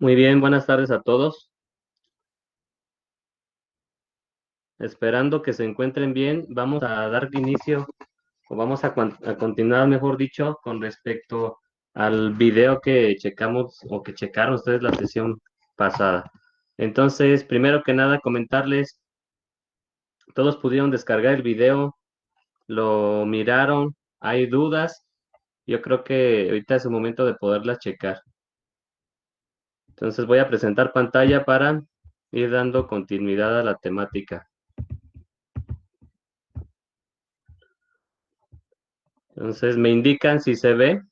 Muy bien, buenas tardes a todos. Esperando que se encuentren bien, vamos a dar inicio o vamos a continuar, mejor dicho, con respecto al video que checamos o que checaron ustedes la sesión pasada. Entonces, primero que nada, comentarles, todos pudieron descargar el video, lo miraron, hay dudas. Yo creo que ahorita es el momento de poderlas checar. Entonces, voy a presentar pantalla para ir dando continuidad a la temática. Entonces, me indican si se ve.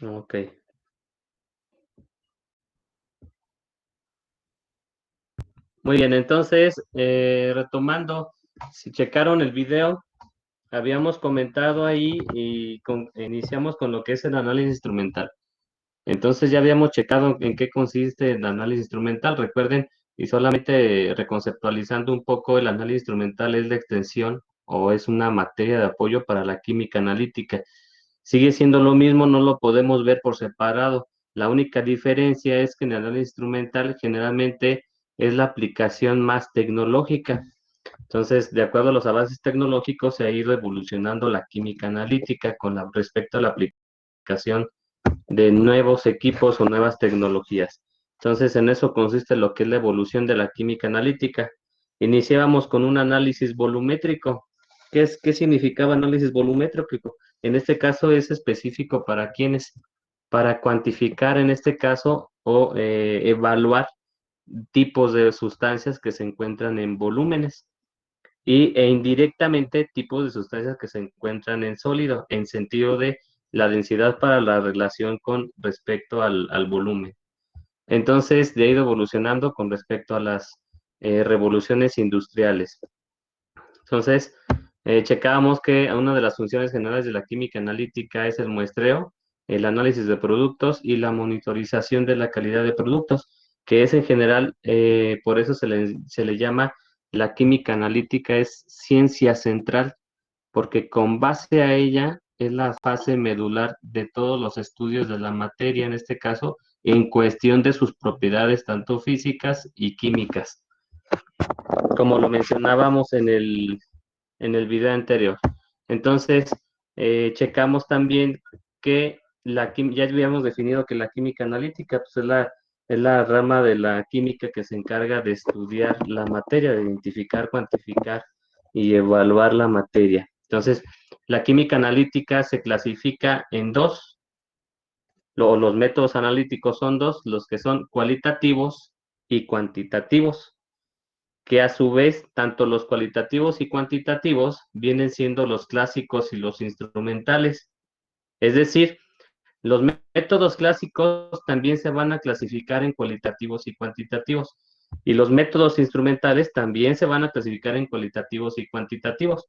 Ok. Muy bien, entonces, retomando, si checaron el video, habíamos comentado ahí y iniciamos con lo que es el análisis instrumental. Entonces ya habíamos checado en qué consiste el análisis instrumental. Recuerden, y solamente reconceptualizando un poco, el análisis instrumental es la extensión o es una materia de apoyo para la química analítica. Sigue siendo lo mismo, no lo podemos ver por separado. La única diferencia es que en el análisis instrumental generalmente es la aplicación más tecnológica. Entonces, de acuerdo a los avances tecnológicos, se ha ido evolucionando la química analítica respecto a la aplicación de nuevos equipos o nuevas tecnologías. Entonces, en eso consiste lo que es la evolución de la química analítica. Iniciábamos con un análisis volumétrico. ¿Qué significaba análisis volumétrico? En este caso es específico para quienes, para cuantificar en este caso o evaluar tipos de sustancias que se encuentran en volúmenes e indirectamente tipos de sustancias que se encuentran en sólido, en sentido de la densidad para la relación con respecto al volumen. Entonces, de ahí ha ido evolucionando con respecto a las revoluciones industriales. Entonces, checábamos que una de las funciones generales de la química analítica es el muestreo, el análisis de productos y la monitorización de la calidad de productos, que es en general, por eso se le llama la química analítica, es ciencia central, porque con base a ella es la fase medular de todos los estudios de la materia, en este caso, en cuestión de sus propiedades tanto físicas y químicas, como lo mencionábamos en el video anterior. Entonces, checamos también que ya habíamos definido que la química analítica pues, es la rama de la química que se encarga de estudiar la materia, de identificar, cuantificar y evaluar la materia. Entonces, la química analítica se clasifica en dos, los métodos analíticos son dos, los que son cualitativos y cuantitativos, que a su vez tanto los cualitativos y cuantitativos vienen siendo los clásicos y los instrumentales. Es decir, los métodos clásicos también se van a clasificar en cualitativos y cuantitativos, y los métodos instrumentales también se van a clasificar en cualitativos y cuantitativos.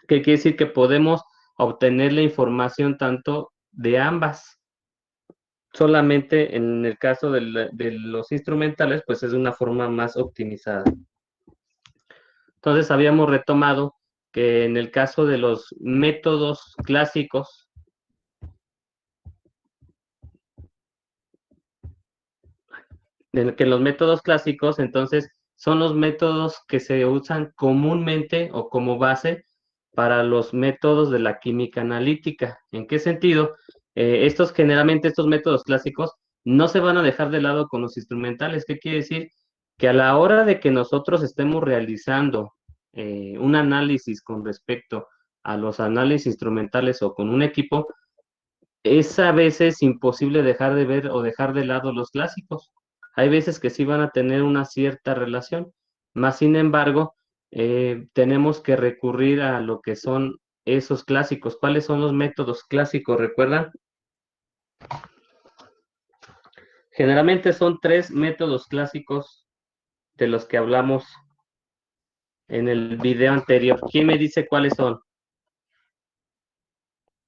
¿Qué quiere decir? Que podemos obtener la información tanto de ambas. Solamente en el caso de los instrumentales, pues es de una forma más optimizada. Entonces habíamos retomado que en el caso de los métodos clásicos, que los métodos clásicos entonces son los métodos que se usan comúnmente o como base para los métodos de la química analítica. ¿En qué sentido? Generalmente estos métodos clásicos no se van a dejar de lado con los instrumentales. ¿Qué quiere decir? Que a la hora de que nosotros estemos realizando un análisis con respecto a los análisis instrumentales o con un equipo, es a veces imposible dejar de ver o dejar de lado los clásicos. Hay veces que sí van a tener una cierta relación, más sin embargo, tenemos que recurrir a lo que son esos clásicos. ¿Cuáles son los métodos clásicos? ¿Recuerdan? Generalmente son tres métodos clásicos de los que hablamos en el video anterior. ¿Quién me dice cuáles son?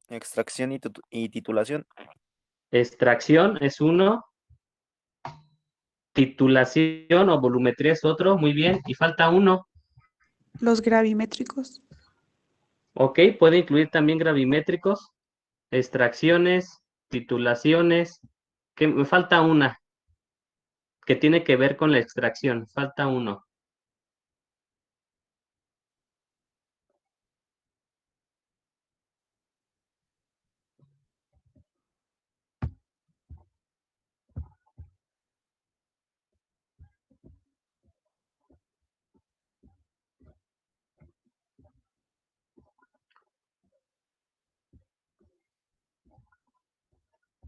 Extracción y titulación. extracción es uno, titulación o volumetría es otro, muy bien, y falta uno. Los gravimétricos. Ok, puede incluir también gravimétricos, extracciones, titulaciones, que me falta una, que tiene que ver con la extracción, falta uno.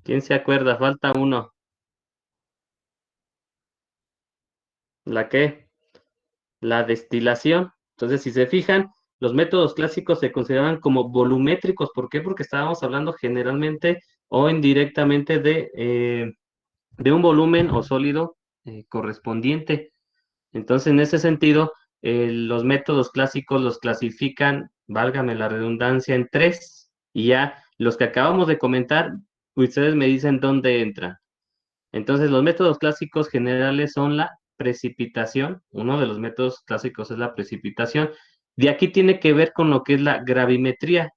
¿Quién se acuerda? Falta uno. ¿La qué? La destilación. Entonces, si se fijan, los métodos clásicos se consideraban como volumétricos. ¿Por qué? Porque estábamos hablando generalmente o indirectamente de un volumen o sólido correspondiente. Entonces, en ese sentido, los métodos clásicos los clasifican, válgame la redundancia, en tres. Y ya los que acabamos de comentar, ustedes me dicen dónde entran. Entonces, los métodos clásicos generales son la precipitación. Uno de los métodos clásicos es la precipitación. De aquí tiene que ver con lo que es la gravimetría.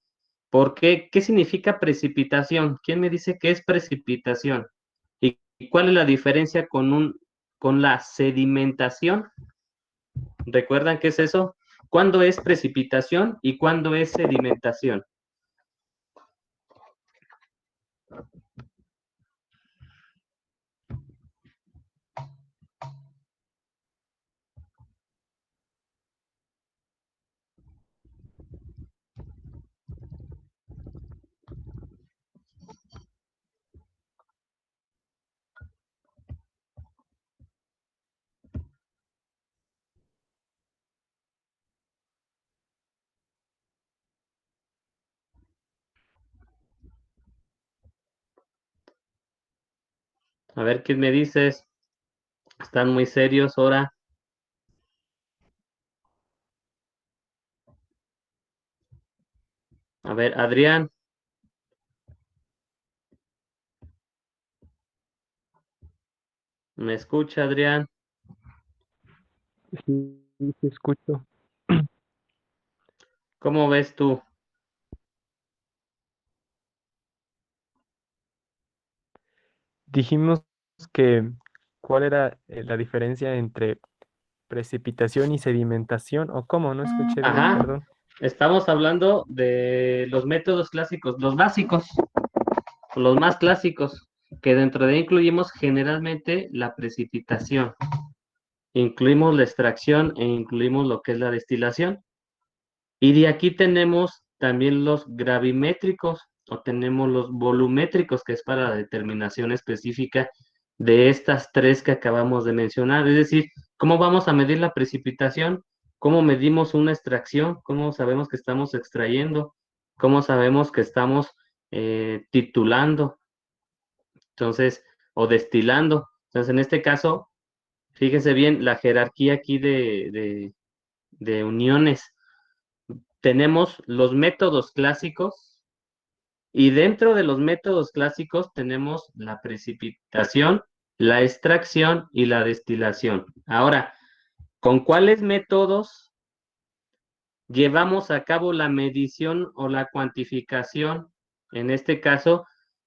¿Por qué? ¿Qué significa precipitación? ¿Quién me dice qué es precipitación? ¿Y cuál es la diferencia con la sedimentación? ¿Recuerdan qué es eso? ¿Cuándo es precipitación y cuándo es sedimentación? A ver, ¿qué me dices? ¿Están muy serios ahora? A ver, Adrián, ¿me escucha, Adrián? Sí, sí escucho. ¿Cómo ves tú? Dijimos que cuál era la diferencia entre precipitación y sedimentación, o cómo, no escuché bien, Ajá, perdón. estamos hablando de los métodos clásicos, los básicos, los más clásicos, que dentro de ahí incluimos generalmente la precipitación, incluimos la extracción e incluimos lo que es la destilación. Y de aquí tenemos también los gravimétricos o tenemos los volumétricos, que es para la determinación específica de estas tres que acabamos de mencionar. Es decir, ¿cómo vamos a medir la precipitación? ¿Cómo medimos una extracción? ¿Cómo sabemos que estamos extrayendo? ¿Cómo sabemos que estamos titulando? Entonces, o destilando. Entonces, en este caso, fíjense bien la jerarquía aquí de uniones. Tenemos los métodos clásicos y dentro de los métodos clásicos tenemos la precipitación, la extracción y la destilación. Ahora, ¿con cuáles métodos llevamos a cabo la medición o la cuantificación? En este caso,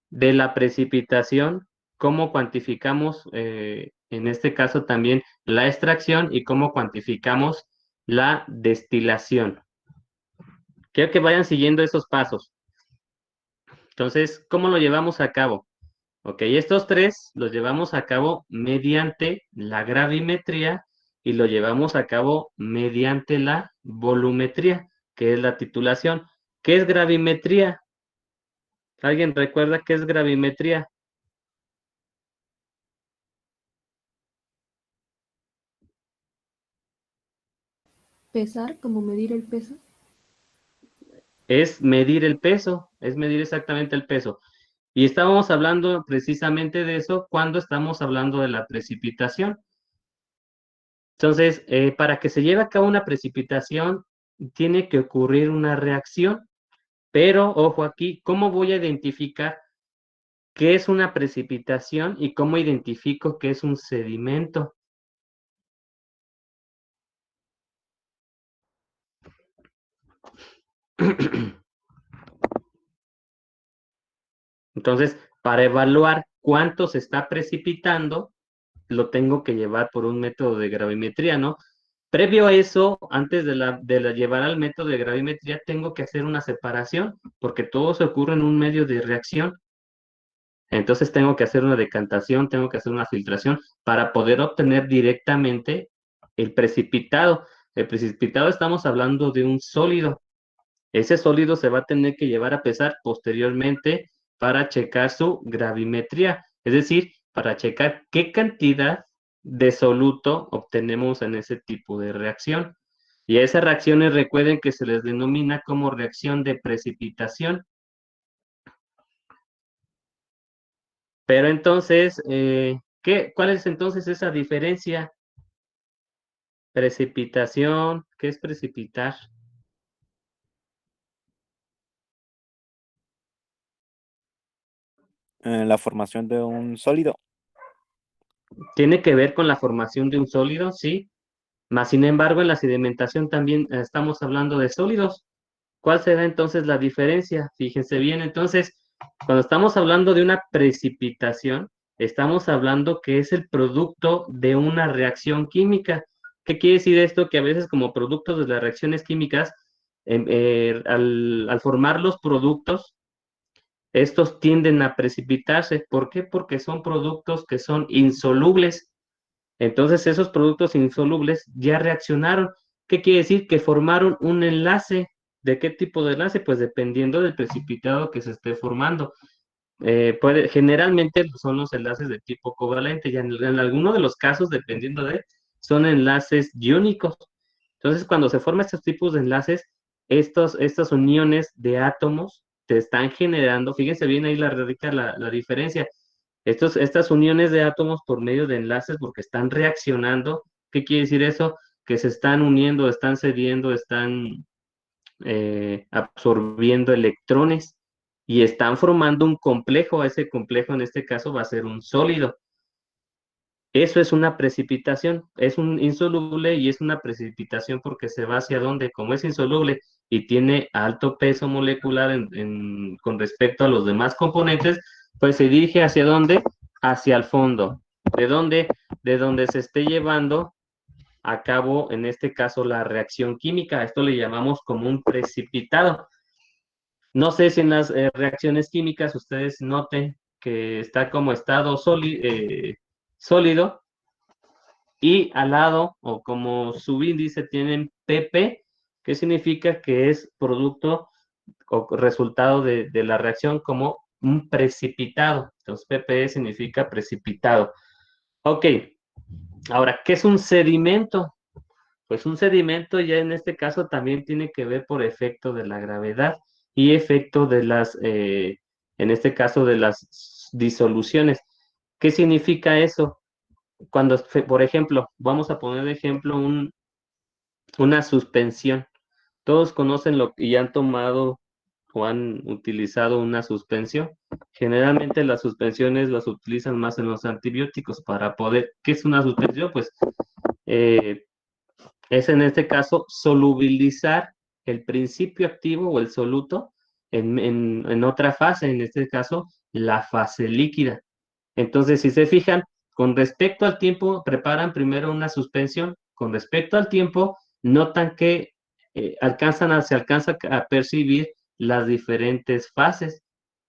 de la precipitación, ¿cómo cuantificamos, en este caso también, la extracción y cómo cuantificamos la destilación? Quiero que vayan siguiendo esos pasos. Entonces, ¿cómo lo llevamos a cabo? Ok, estos tres los llevamos a cabo mediante la gravimetría y lo llevamos a cabo mediante la volumetría, que es la titulación. ¿Qué es gravimetría? ¿Alguien recuerda qué es gravimetría? Pesar, como medir el peso. Es medir el peso, es medir exactamente el peso. Y estábamos hablando precisamente de eso cuando estamos hablando de la precipitación. Entonces, para que se lleve a cabo una precipitación, tiene que ocurrir una reacción, pero ojo aquí, ¿cómo voy a identificar ¿qué es una precipitación y cómo identifico qué es un sedimento? Entonces, para evaluar cuánto se está precipitando, lo tengo que llevar por un método de gravimetría, ¿no? Previo a eso, antes de la llevar al método de gravimetría, tengo que hacer una separación, porque todo se ocurre en un medio de reacción. Entonces tengo que hacer una decantación, tengo que hacer una filtración para poder obtener directamente el precipitado. El precipitado estamos hablando de un sólido. Ese sólido se va a tener que llevar a pesar posteriormente para checar su gravimetría, es decir, para checar qué cantidad de soluto obtenemos en ese tipo de reacción. Y a esas reacciones recuerden que se les denomina como reacción de precipitación. Pero entonces, ¿cuál es entonces esa diferencia? Precipitación, ¿qué es precipitar? La formación de un sólido. Tiene que ver con la formación de un sólido, sí. Más sin embargo, en la sedimentación también estamos hablando de sólidos. ¿Cuál será entonces la diferencia? Fíjense bien, entonces, cuando estamos hablando de una precipitación, estamos hablando que es el producto de una reacción química. ¿Qué quiere decir esto? Que a veces como productos de las reacciones químicas, al formar los productos, estos tienden a precipitarse. ¿Por qué? Porque son productos que son insolubles. Entonces esos productos insolubles ya reaccionaron. ¿Qué quiere decir? Que formaron un enlace. ¿De qué tipo de enlace? Pues dependiendo del precipitado que se esté formando. Generalmente son los enlaces de tipo covalente, ya en algunos de los casos, dependiendo son enlaces iónicos. Entonces, cuando se forman estos tipos de enlaces, estas uniones de átomos te están generando, fíjense bien ahí radica la diferencia. Estas uniones de átomos por medio de enlaces, porque están reaccionando, ¿qué quiere decir eso? Que se están uniendo, están cediendo, están absorbiendo electrones y están formando un complejo. Ese complejo en este caso va a ser un sólido. Eso es una precipitación, es un insoluble y es una precipitación porque se va hacia dónde, como es insoluble y tiene alto peso molecular con respecto a los demás componentes, pues se dirige hacia dónde, hacia el fondo, de dónde, de donde se esté llevando a cabo, en este caso, la reacción química. Esto le llamamos como un precipitado. No sé si en las reacciones químicas ustedes noten que está como estado sólido y al lado o como subíndice tienen PP, que significa que es producto o resultado de la reacción como un precipitado. Entonces PP significa precipitado. Ok, ahora, ¿qué es un sedimento? Pues un sedimento ya en este caso también tiene que ver por efecto de la gravedad y efecto en este caso, de las disoluciones. ¿Qué significa eso? Cuando, por ejemplo, vamos a poner de ejemplo una suspensión. Todos conocen y han tomado o han utilizado una suspensión. Generalmente las suspensiones las utilizan más en los antibióticos para poder, ¿qué es una suspensión? Pues eh, es en este caso solubilizar el principio activo o el soluto en otra fase, en este caso la fase líquida. Entonces, si se fijan, con respecto al tiempo, preparan primero una suspensión, con respecto al tiempo, notan que se alcanza a percibir las diferentes fases.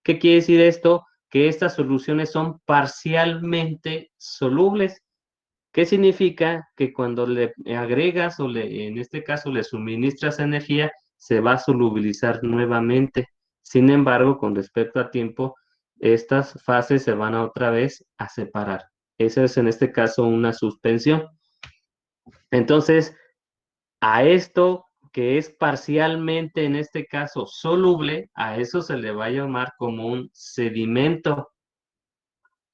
¿Qué quiere decir esto? Que estas soluciones son parcialmente solubles. ¿Qué significa? Que cuando le agregas en este caso, le suministras energía, se va a solubilizar nuevamente. Sin embargo, con respecto a tiempo, estas fases se van a otra vez a separar. Eso es en este caso una suspensión. Entonces, a esto que es parcialmente, en este caso, soluble, a eso se le va a llamar como un sedimento.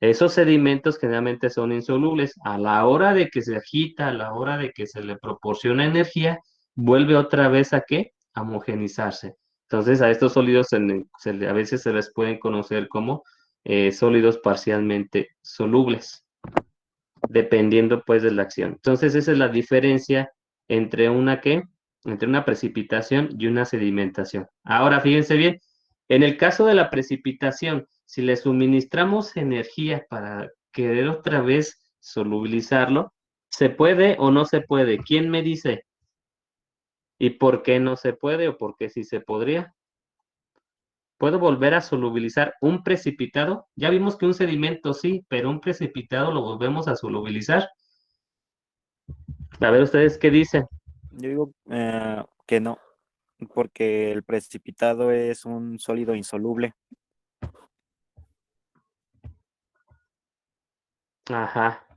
Esos sedimentos generalmente son insolubles. A la hora de que se agita, a la hora de que se le proporciona energía, vuelve otra vez ¿a qué? A homogenizarse. Entonces, a estos sólidos a veces se les pueden conocer como sólidos parcialmente solubles, dependiendo pues de la acción. Entonces, esa es la diferencia entre entre una precipitación y una sedimentación. Ahora, fíjense bien, en el caso de la precipitación, si le suministramos energía para querer otra vez solubilizarlo, ¿se puede o no se puede? ¿Quién me dice? ¿Y por qué no se puede o por qué sí se podría? ¿Puedo volver a solubilizar un precipitado? Ya vimos que un sedimento sí, pero un precipitado lo volvemos a solubilizar. A ver, ¿ustedes qué dicen? Yo digo que no, porque el precipitado es un sólido insoluble. Ajá,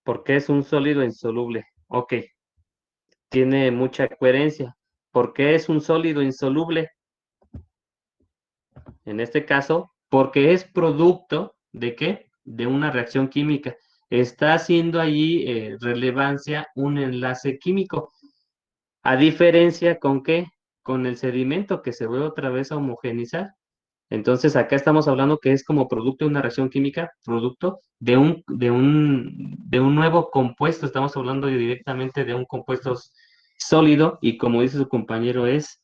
porque es un sólido insoluble. Ok, tiene mucha coherencia. ¿Por qué es un sólido insoluble? En este caso, porque es producto ¿de qué? De una reacción química. Está haciendo allí relevancia un enlace químico. A diferencia con qué? Con el sedimento que se vuelve otra vez a homogenizar. Entonces acá estamos hablando que es como producto de una reacción química, producto de un nuevo compuesto. Estamos hablando directamente de un compuesto sólido y como dice su compañero es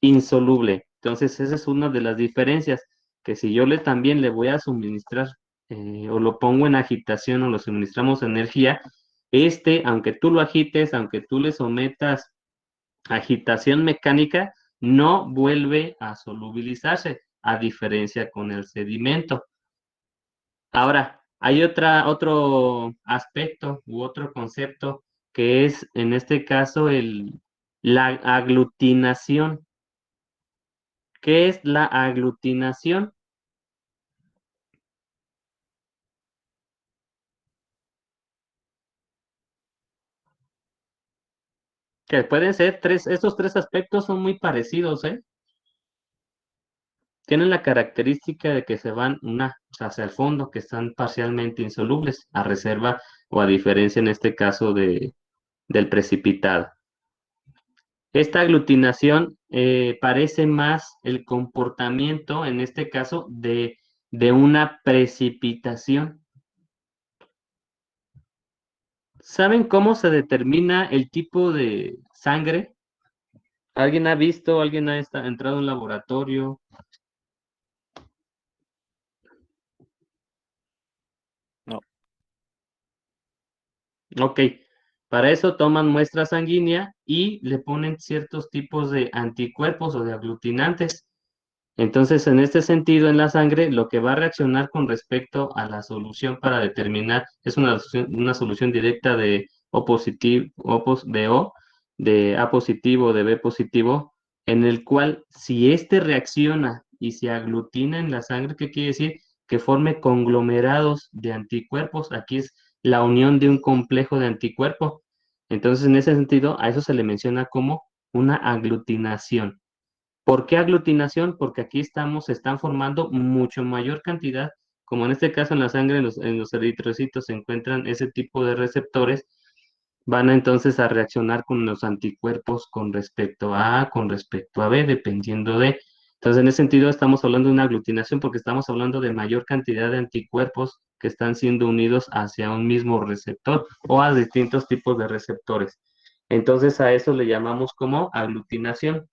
insoluble. Entonces esa es una de las diferencias, que si yo también le voy a suministrar o lo pongo en agitación o lo suministramos energía, aunque tú lo agites, aunque tú le sometas agitación mecánica, no vuelve a solubilizarse, a diferencia con el sedimento. Ahora, hay otro aspecto u otro concepto que es, en este caso, la aglutinación. ¿Qué es la aglutinación? Que pueden ser estos tres aspectos son muy parecidos, ¿eh? Tienen la característica de que se van hacia el fondo, que están parcialmente insolubles, a reserva o a diferencia en este caso del precipitado. Esta aglutinación parece más el comportamiento, en este caso, de una precipitación. ¿Saben cómo se determina el tipo de sangre? ¿Alguien ha visto? ¿Alguien ha entrado a un laboratorio? No, Ok, para eso toman muestra sanguínea y le ponen ciertos tipos de anticuerpos o de aglutinantes. Entonces, en este sentido, en la sangre, lo que va a reaccionar con respecto a la solución para determinar, es una solución directa de O positivo, de O, de A positivo, de B positivo, en el cual si este reacciona y se aglutina en la sangre, ¿qué quiere decir? Que forme conglomerados de anticuerpos. Aquí es la unión de un complejo de anticuerpos. Entonces, en ese sentido, a eso se le menciona como una aglutinación. ¿Por qué aglutinación? Porque aquí se están formando mucho mayor cantidad, como en este caso en la sangre, en los eritrocitos se encuentran ese tipo de receptores, van entonces a reaccionar con los anticuerpos con respecto a A, con respecto a B, dependiendo de. Entonces, en ese sentido, estamos hablando de una aglutinación porque estamos hablando de mayor cantidad de anticuerpos que están siendo unidos hacia un mismo receptor o a distintos tipos de receptores. Entonces, a eso le llamamos como aglutinación,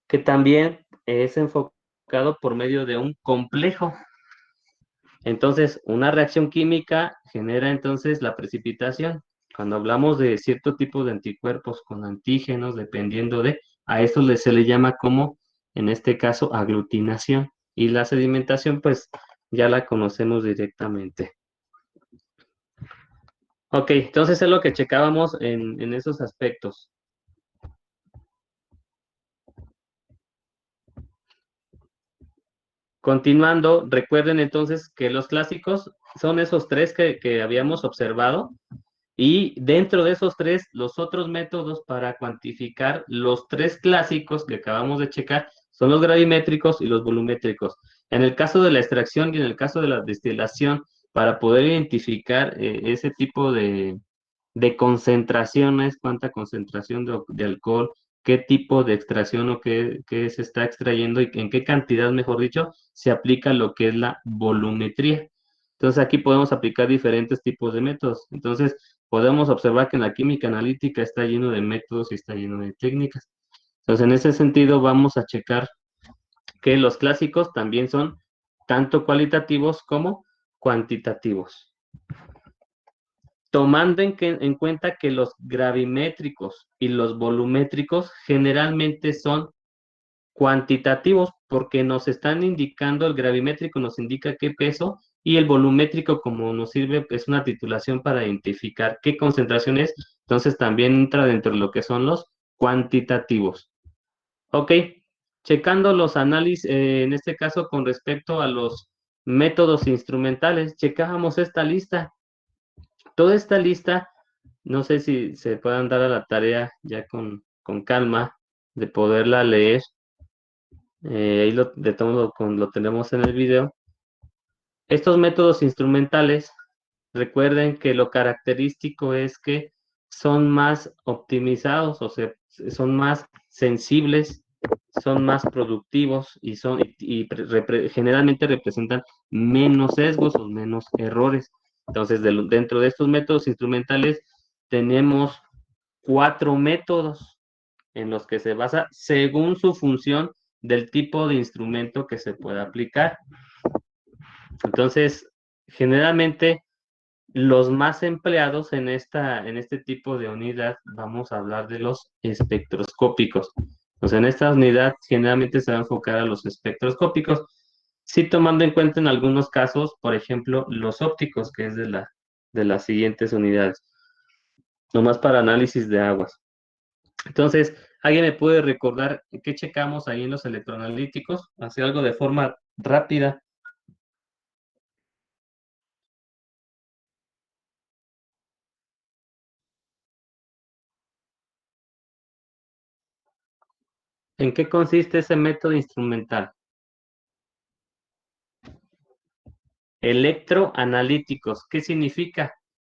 que también es enfocado por medio de un complejo. Entonces, una reacción química genera entonces la precipitación. Cuando hablamos de cierto tipo de anticuerpos con antígenos, dependiendo a esto se le llama como, en este caso, aglutinación. Y la sedimentación, pues, ya la conocemos directamente. Ok, entonces es lo que checábamos en esos aspectos. Continuando, recuerden entonces que los clásicos son esos tres que habíamos observado y dentro de esos tres, los otros métodos para cuantificar los tres clásicos que acabamos de checar son los gravimétricos y los volumétricos. En el caso de la extracción y en el caso de la destilación, para poder identificar ese tipo de concentraciones, cuánta concentración de alcohol qué tipo de extracción o qué se está extrayendo y en qué cantidad, mejor dicho, se aplica lo que es la volumetría. Entonces aquí podemos aplicar diferentes tipos de métodos. Entonces podemos observar que en la química analítica está lleno de métodos y está lleno de técnicas. Entonces en ese sentido vamos a checar que los clásicos también son tanto cualitativos como cuantitativos. Tomando en cuenta que los gravimétricos y los volumétricos generalmente son cuantitativos porque nos están indicando, el gravimétrico nos indica qué peso y el volumétrico como nos sirve es una titulación para identificar qué concentración es, entonces también entra dentro de lo que son los cuantitativos. Ok, checando los análisis, en este caso con respecto a los métodos instrumentales, checábamos esta lista. Toda esta lista, no sé si se puedan dar a la tarea ya con calma de poderla leer. Ahí de todo lo tenemos en el video. Estos métodos instrumentales, recuerden que lo característico es que son más optimizados, o sea, son más sensibles, son más productivos generalmente representan menos sesgos o menos errores. Entonces, dentro de estos métodos instrumentales tenemos 4 métodos en los que se basa según su función del tipo de instrumento que se pueda aplicar. Entonces, generalmente los más empleados en este tipo de unidad, vamos a hablar de los espectroscópicos. Entonces, en esta unidad generalmente se va a enfocar a los espectroscópicos, sí tomando en cuenta en algunos casos, por ejemplo, los ópticos, que es de las siguientes unidades, nomás para análisis de aguas. Entonces, ¿alguien me puede recordar qué checamos ahí en los electroanalíticos? Hacer algo de forma rápida. ¿En qué consiste ese método instrumental? Electroanalíticos, ¿qué significa?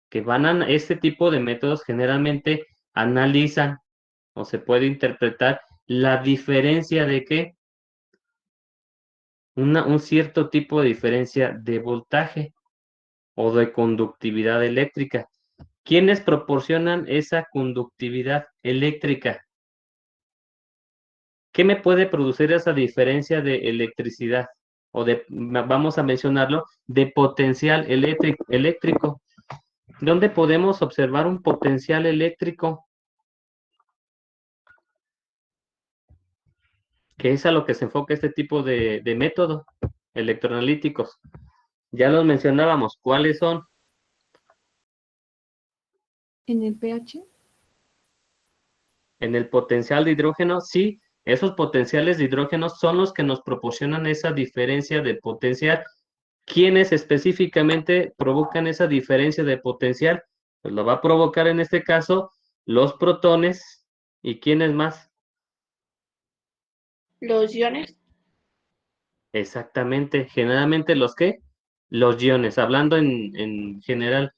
Que este tipo de métodos generalmente analizan o se puede interpretar la diferencia de qué, un cierto tipo de diferencia de voltaje o de conductividad eléctrica. ¿Quiénes proporcionan esa conductividad eléctrica? ¿Qué me puede producir esa diferencia de electricidad? Vamos a mencionarlo, de potencial eléctrico. ¿Dónde podemos observar un potencial eléctrico? Que es a lo que se enfoca este tipo de método, electroanalíticos. Ya los mencionábamos, ¿cuáles son? En el pH, En el potencial de hidrógeno, sí, esos potenciales de hidrógeno son los que nos proporcionan esa diferencia de potencial. ¿Quiénes específicamente provocan esa diferencia de potencial? Pues lo va a provocar en este caso los protones. ¿Y quiénes más? Los iones. Exactamente, generalmente los que, los iones, hablando en general.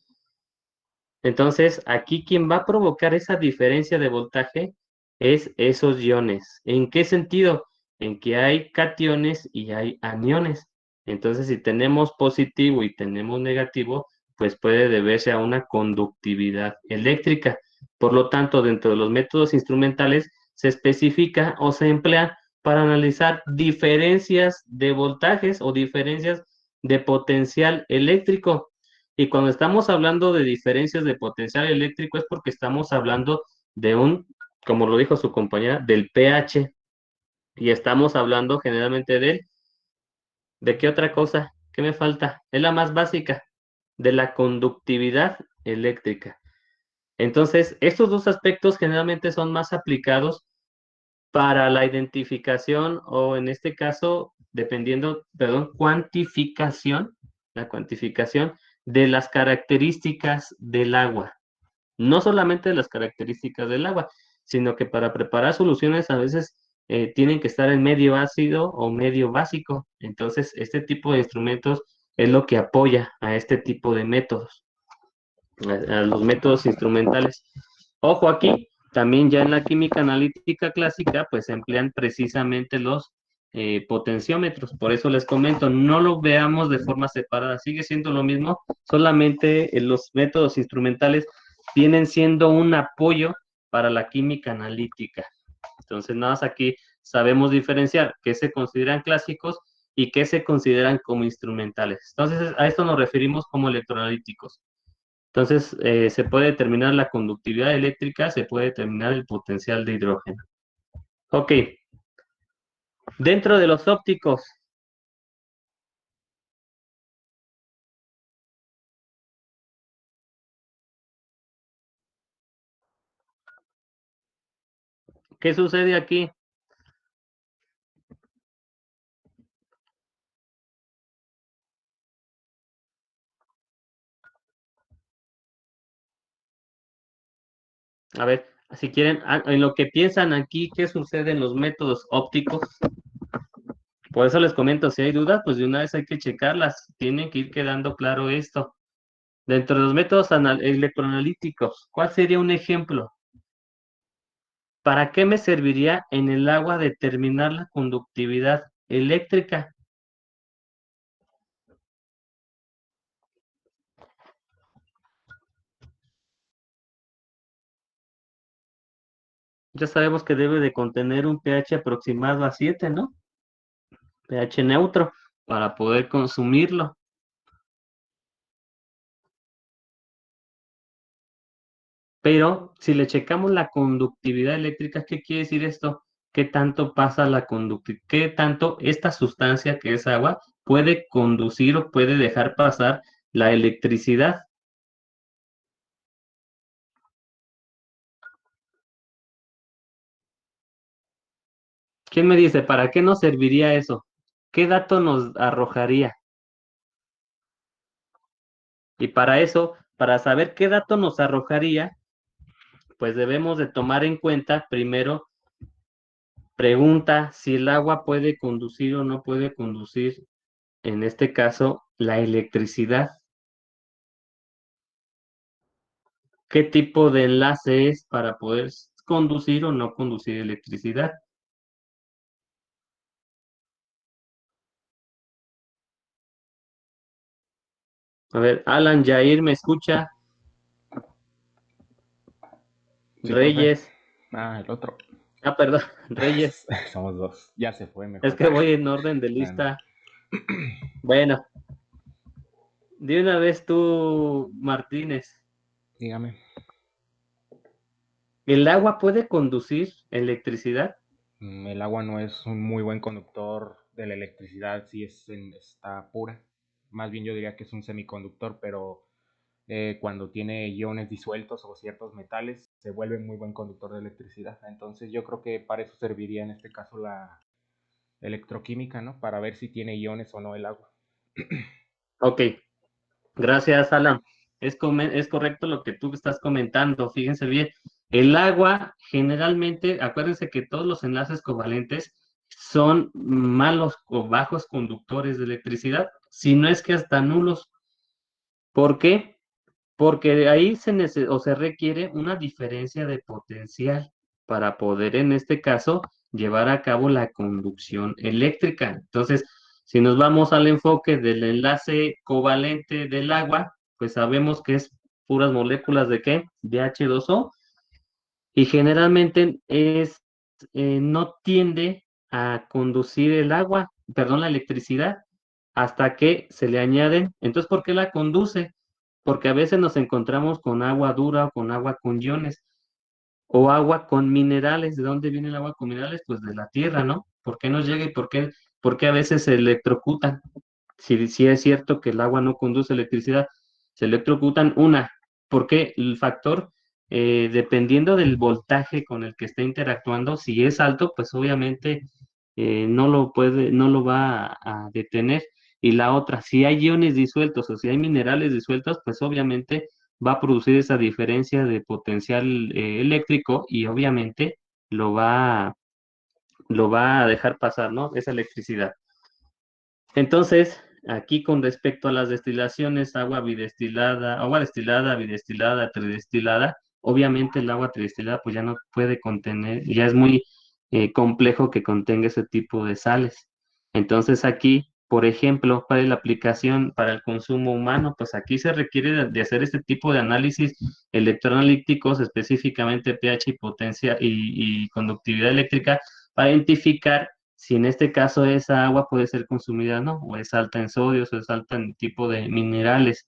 Entonces, aquí quien va a provocar esa diferencia de voltaje es esos iones. ¿En qué sentido? En que hay cationes y hay aniones. Entonces, si tenemos positivo y tenemos negativo, pues puede deberse a una conductividad eléctrica. Por lo tanto, dentro de los métodos instrumentales se especifica o se emplea para analizar diferencias de voltajes o diferencias de potencial eléctrico. Y cuando estamos hablando de diferencias de potencial eléctrico es porque estamos hablando de como lo dijo su compañera, del pH. Y estamos hablando generalmente ¿de qué otra cosa? ¿Qué me falta? Es la más básica, de la conductividad eléctrica. Entonces, estos dos aspectos generalmente son más aplicados para la identificación o en este caso, cuantificación, la cuantificación de las características del agua. No solamente de las características del agua, sino que para preparar soluciones a veces tienen que estar en medio ácido o medio básico. Entonces, este tipo de instrumentos es lo que apoya a este tipo de métodos, a los métodos instrumentales. Ojo aquí, También ya en la química analítica clásica, pues se emplean precisamente los potenciómetros. Por eso les comento, no lo veamos de forma separada, sigue siendo lo mismo, solamente los métodos instrumentales vienen siendo un apoyo para la química analítica. Entonces, nada más aquí sabemos diferenciar qué se consideran clásicos y qué se consideran como instrumentales. Entonces, a esto nos referimos como electroanalíticos. Entonces, se puede determinar la conductividad eléctrica, se puede determinar el potencial de hidrógeno. Ok, dentro de los ópticos, ¿qué sucede aquí? A ver, si quieren, en lo que piensan aquí, ¿qué sucede en los métodos ópticos? Por eso les comento, si hay dudas, pues de una vez hay que checarlas, tienen que ir quedando claro esto. Dentro de los métodos electroanalíticos, ¿cuál sería un ejemplo? ¿Para qué me serviría en el agua determinar la conductividad eléctrica? Ya sabemos que debe de contener un pH aproximado a 7, ¿no? pH neutro, para poder consumirlo. Pero si le checamos la conductividad eléctrica, ¿qué quiere decir esto? ¿Qué tanto pasa la conductividad? ¿Qué tanto esta sustancia que es agua puede conducir o puede dejar pasar la electricidad? ¿Quién me dice, para qué nos serviría eso? ¿Qué dato nos arrojaría? Y para eso, para saber qué dato nos arrojaría, pues debemos de tomar en cuenta primero, pregunta si el agua puede conducir o no puede conducir, en este caso, la electricidad. ¿Qué tipo de enlace es para poder conducir o no conducir electricidad? A ver, Alan Jair, ¿me escucha? Sí, profe. Reyes. Ah, el otro. Ah, perdón, Reyes. Somos dos. Ya se fue Es mejor. que voy en orden de Bueno, lista. Bueno, de una vez tú, Martínez. dígame. ¿El agua puede conducir electricidad? El agua no es un muy buen conductor de la electricidad si está pura. Más bien yo diría que es un semiconductor, pero cuando tiene iones disueltos o ciertos metales, se vuelve muy buen conductor de electricidad. Entonces yo creo que para eso serviría en este caso la electroquímica, ¿no? Para ver si tiene iones o no el agua. Ok, gracias, Alan. Es correcto lo que tú estás comentando. Fíjense bien, el agua generalmente, acuérdense que todos los enlaces covalentes son malos o bajos conductores de electricidad, si no es que hasta nulos. ¿Por qué? Porque de ahí o se requiere una diferencia de potencial para poder, en este caso, llevar a cabo la conducción eléctrica. Entonces, si nos vamos al enfoque del enlace covalente del agua, pues sabemos que es puras moléculas de ¿qué? De H2O, y generalmente no tiende a conducir el agua, perdón, la electricidad, hasta que se le añaden. Entonces, ¿por qué la conduce? Porque a veces nos encontramos con agua dura o con agua con iones o agua con minerales. ¿De dónde viene el agua con minerales? Pues de la tierra, ¿no? ¿Por qué nos llega y por qué a veces se electrocutan? Si es cierto que el agua no conduce electricidad, se electrocutan porque el factor, dependiendo del voltaje con el que esté interactuando, si es alto, pues obviamente no lo va a detener. Y la otra, si hay iones disueltos o si hay minerales disueltos, pues obviamente va a producir esa diferencia de potencial eléctrico y obviamente lo va, lo va a dejar pasar, ¿no? Esa electricidad. Entonces, aquí con respecto a las destilaciones, agua bidestilada, agua destilada, bidestilada, tridestilada, obviamente el agua tridestilada pues ya no puede contener, ya es muy complejo que contenga ese tipo de sales. Entonces aquí, por ejemplo, para la aplicación para el consumo humano, pues aquí se requiere de hacer este tipo de análisis electroanalíticos, específicamente pH y potencia y conductividad eléctrica, para identificar si en este caso esa agua puede ser consumida o no, o es alta en sodios o es alta en tipo de minerales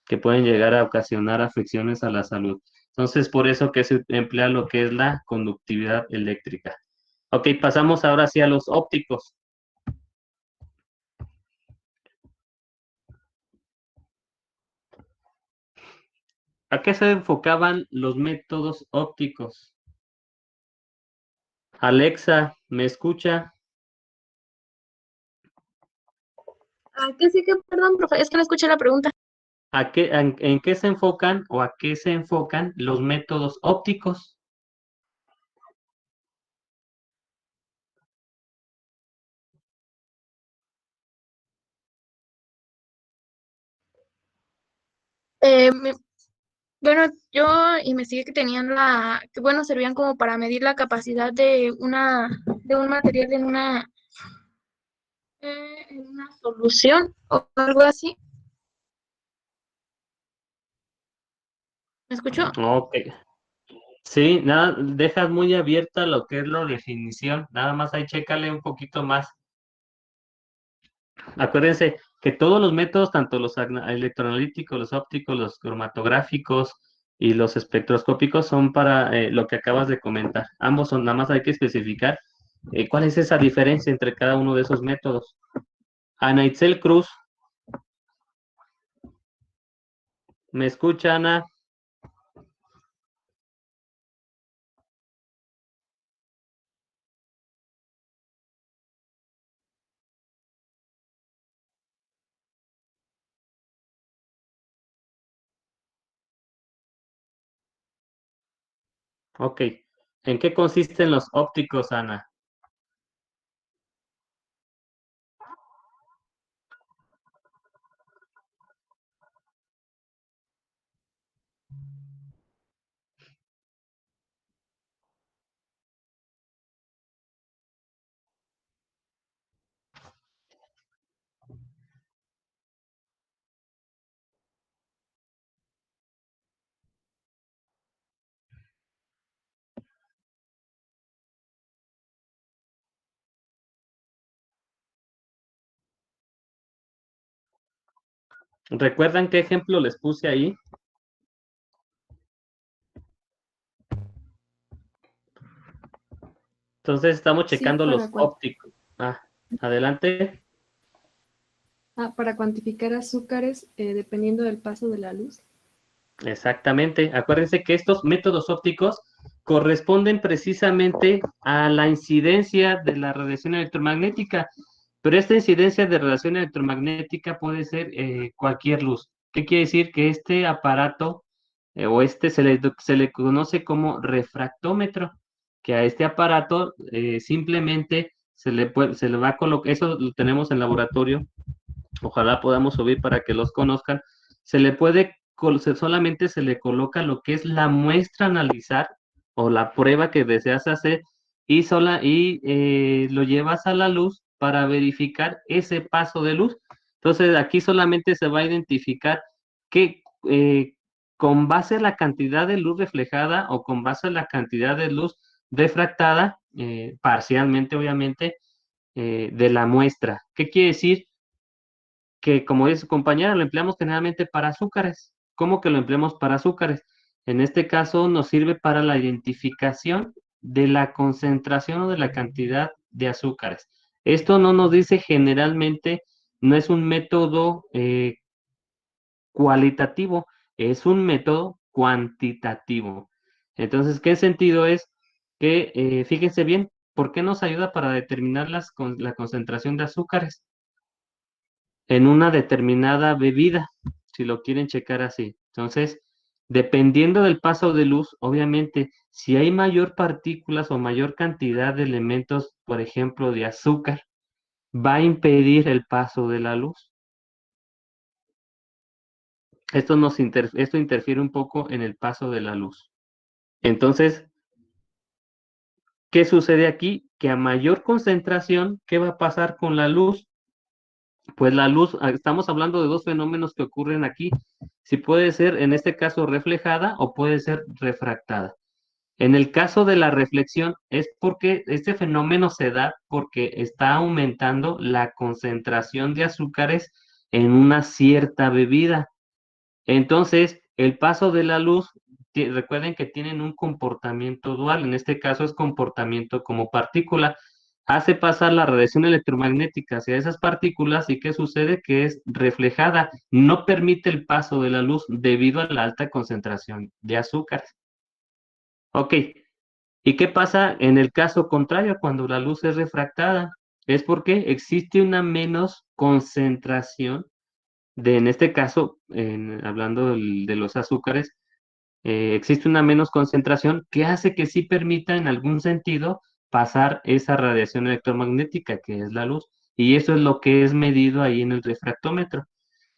que pueden llegar a ocasionar afecciones a la salud. Entonces, por eso que se emplea lo que es la conductividad eléctrica. Ok, pasamos ahora sí a los ópticos. ¿A qué se enfocaban los métodos ópticos? Alexa, ¿me escucha? ¿A qué sí que, perdón, profe? Es que no escuché la pregunta. ¿En qué se enfocan o a qué se enfocan los métodos ópticos? Eh, me- bueno, yo investigué que tenían que bueno, servían como para medir la capacidad de un material en una solución o algo así. ¿Me escuchó? Ok. Sí, nada, dejas muy abierta lo que es la definición. Nada más ahí chécale un poquito más. Acuérdense que todos los métodos, tanto los electroanalíticos, los ópticos, los cromatográficos y los espectroscópicos son para lo que acabas de comentar. Ambos son, nada más hay que especificar cuál es esa diferencia entre cada uno de esos métodos. Ana Itzel Cruz, ¿me escucha, Ana? Ok. ¿En qué consisten los ópticos, Ana? ¿Recuerdan qué ejemplo les puse ahí? Entonces estamos Sí, checando los ópticos. Ah, adelante. para cuantificar azúcares dependiendo del paso de la luz. Exactamente. Acuérdense que estos métodos ópticos corresponden precisamente a la incidencia de la radiación electromagnética, pero esta incidencia de radiación electromagnética puede ser cualquier luz. ¿Qué quiere decir? Que este aparato o este se le conoce como refractómetro, que a este aparato simplemente se le va a colocar, eso lo tenemos en laboratorio, ojalá podamos subir para que los conozcan, se le puede, solamente se le coloca lo que es la muestra a analizar o la prueba que deseas hacer y lo llevas a la luz para verificar ese paso de luz. Entonces aquí solamente se va a identificar que con base a la cantidad de luz reflejada o con base a la cantidad de luz refractada, parcialmente obviamente, de la muestra. ¿Qué quiere decir? Que, como dice su compañera, lo empleamos generalmente para azúcares. ¿Cómo que lo empleamos para azúcares? En este caso nos sirve para la identificación de la concentración o de la cantidad de azúcares. Esto no nos dice generalmente, no es un método cualitativo, es un método cuantitativo. Entonces, ¿qué sentido es? Que, fíjense bien, ¿por qué nos ayuda para determinar la concentración de azúcares en una determinada bebida, si lo quieren checar así? Entonces, dependiendo del paso de luz, obviamente, si hay mayor partículas o mayor cantidad de elementos, por ejemplo, de azúcar, va a impedir el paso de la luz. Esto interfiere un poco en el paso de la luz. Entonces, ¿qué sucede aquí? Que a mayor concentración, ¿qué va a pasar con la luz? Pues la luz, estamos hablando de dos fenómenos que ocurren aquí. Si puede ser, en este caso, reflejada o puede ser refractada. En el caso de la reflexión, es porque este fenómeno se da porque está aumentando la concentración de azúcares en una cierta bebida. Entonces, el paso de la luz, recuerden que tienen un comportamiento dual, en este caso es comportamiento como partícula, hace pasar la radiación electromagnética hacia esas partículas y ¿qué sucede? Que es reflejada, no permite el paso de la luz debido a la alta concentración de azúcares. Ok, ¿y qué pasa en el caso contrario cuando la luz es refractada? Es porque existe una menos concentración en este caso, hablando de los azúcares, existe una menos concentración que hace que sí permita en algún sentido pasar esa radiación electromagnética que es la luz. Y eso es lo que es medido ahí en el refractómetro.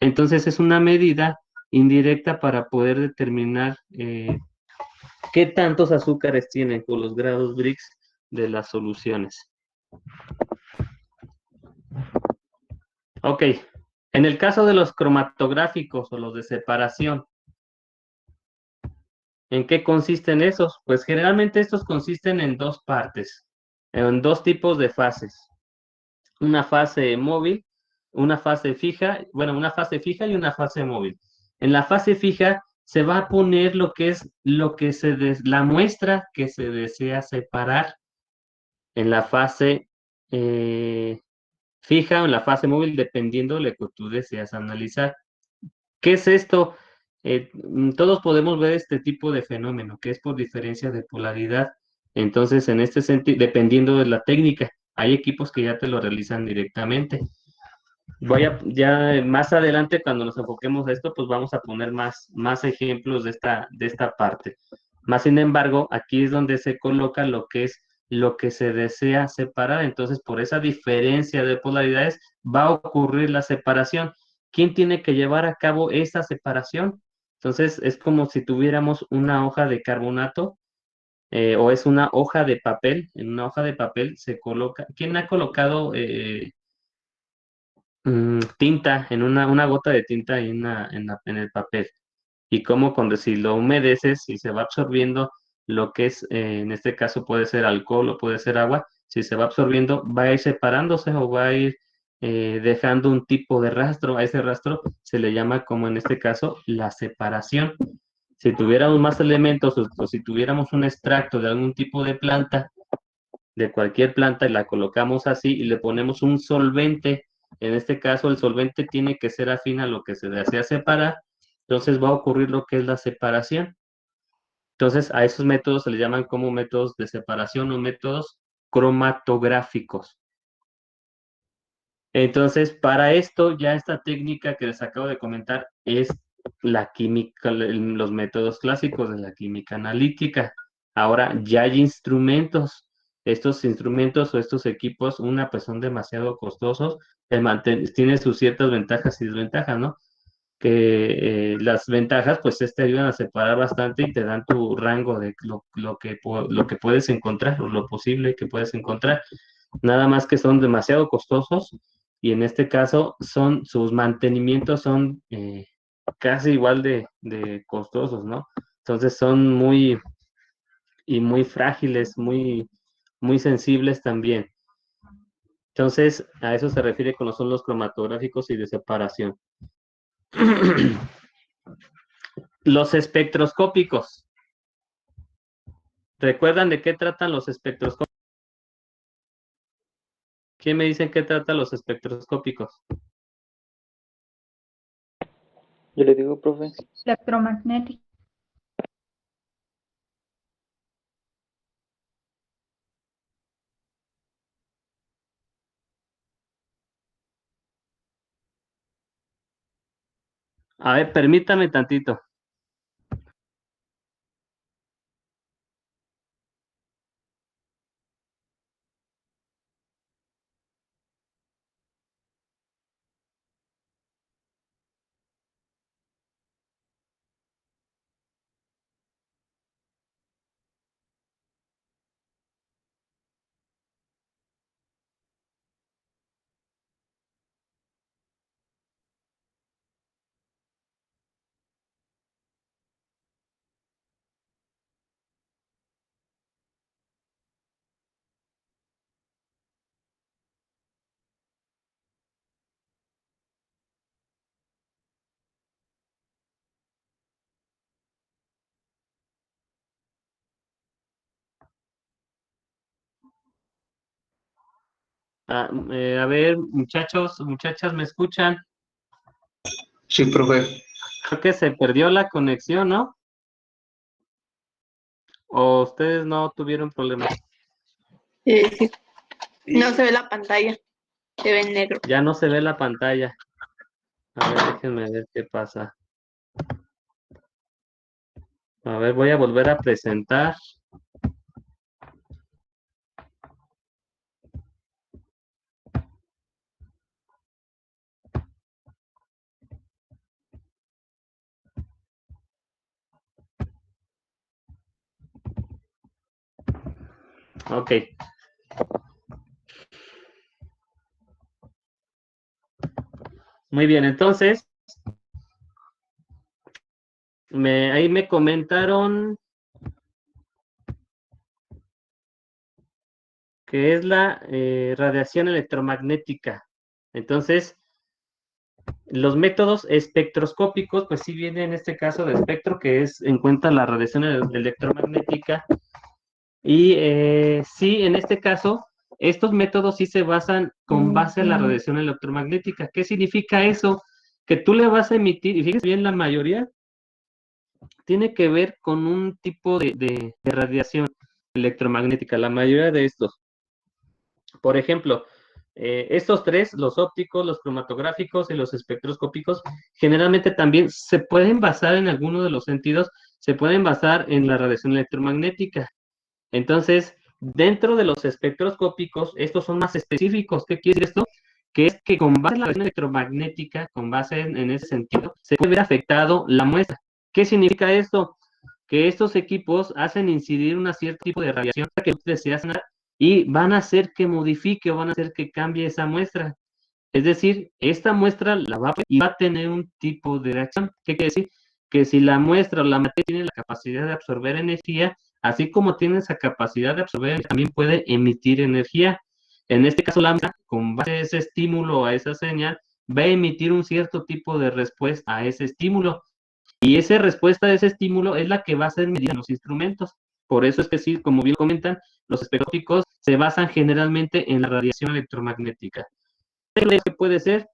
Entonces es una medida indirecta para poder determinar qué tantos azúcares tienen con los grados Brix de las soluciones. Ok, en el caso de los cromatográficos o los de separación, ¿en qué consisten esos? Pues generalmente estos consisten en dos partes, en dos tipos de fases. Una fase móvil, una fase fija, bueno, una fase fija y una fase móvil. En la fase fija se va a poner lo que es la muestra que se desea separar. En la fase eh, fija o en la fase móvil, dependiendo de lo que tú deseas analizar. ¿Qué es esto? Todos podemos ver este tipo de fenómeno, que es por diferencia de polaridad. Entonces, en este sentido, dependiendo de la técnica, hay equipos que ya te lo realizan directamente. Ya más adelante, cuando nos enfoquemos a esto, pues vamos a poner más ejemplos de esta parte. Más sin embargo, aquí es donde se coloca lo que es lo que se desea separar. Entonces, por esa diferencia de polaridades, va a ocurrir la separación. ¿Quién tiene que llevar a cabo esa separación? Entonces, es como si tuviéramos una hoja de carbonato o es una hoja de papel. En una hoja de papel se coloca. ¿Quién ha colocado tinta, en una gota de tinta ahí en el papel? Y cómo cuando si lo humedeces y se va absorbiendo lo que es, en este caso puede ser alcohol o puede ser agua, si se va absorbiendo, va a ir separándose o va a ir dejando un tipo de rastro. A ese rastro se le llama, como en este caso, la separación. Si tuviéramos más elementos o si tuviéramos un extracto de algún tipo de planta, de cualquier planta, y la colocamos así y le ponemos un solvente, en este caso el solvente tiene que ser afín a lo que se desea separar, entonces va a ocurrir lo que es la separación. Entonces a esos métodos se les llaman como métodos de separación o métodos cromatográficos. Entonces, para esto, ya esta técnica que les acabo de comentar es la química, los métodos clásicos de la química analítica. Ahora ya hay instrumentos. Estos instrumentos o estos equipos, pues son demasiado costosos, tienen sus ciertas ventajas y desventajas, ¿no? Que las ventajas, pues, te ayudan a separar bastante y te dan tu rango de lo que puedes encontrar o lo posible que puedes encontrar. Nada más que son demasiado costosos y en este caso sus mantenimientos son casi igual de costosos, ¿no? Entonces son muy frágiles, muy sensibles también. Entonces, a eso se refiere cuando son los cromatográficos y de separación. Los espectroscópicos. ¿Recuerdan de qué tratan los espectroscópicos? ¿Quién me dicen qué tratan los espectroscópicos? Yo le digo, profe. Electromagnético. A ver, permítame tantito. A ver, muchachos, muchachas, ¿me escuchan? Sí, profe. Creo que se perdió la conexión, ¿no? ¿O ustedes no tuvieron problemas? Sí. No se ve la pantalla, se ve en negro. Ya no se ve la pantalla. A ver, déjenme ver qué pasa. A ver, voy a volver a presentar. Ok. Muy bien, entonces, ahí me comentaron que es la radiación electromagnética. Entonces, los métodos espectroscópicos, pues sí viene en este caso de espectro, que es en cuenta la radiación electromagnética. Y sí, en este caso, estos métodos sí se basan con base en la radiación electromagnética. ¿Qué significa eso? Que tú le vas a emitir, y fíjense bien, la mayoría tiene que ver con un tipo de radiación electromagnética, la mayoría de estos. Por ejemplo, estos tres, los ópticos, los cromatográficos y los espectroscópicos, generalmente también se pueden basar en alguno de los sentidos, se pueden basar en la radiación electromagnética. Entonces, dentro de los espectroscópicos, estos son más específicos. ¿Qué quiere decir esto? Que es que con base en la radiación electromagnética, con base en ese sentido, se puede ver afectado la muestra. ¿Qué significa esto? Que estos equipos hacen incidir un cierto tipo de radiación que ustedes deseas y van a hacer que modifique o van a hacer que cambie esa muestra. Es decir, esta muestra la va a y va a tener un tipo de reacción. ¿Qué quiere decir? Que si la muestra o la materia tiene la capacidad de absorber energía, así como tiene esa capacidad de absorber, también puede emitir energía. En este caso, la muestra, con base a ese estímulo, a esa señal, va a emitir un cierto tipo de respuesta a ese estímulo. Y esa respuesta de ese estímulo es la que va a ser medida en los instrumentos. Por eso es que sí, como bien comentan, los espectrópicos se basan generalmente en la radiación electromagnética. ¿Qué puede ser?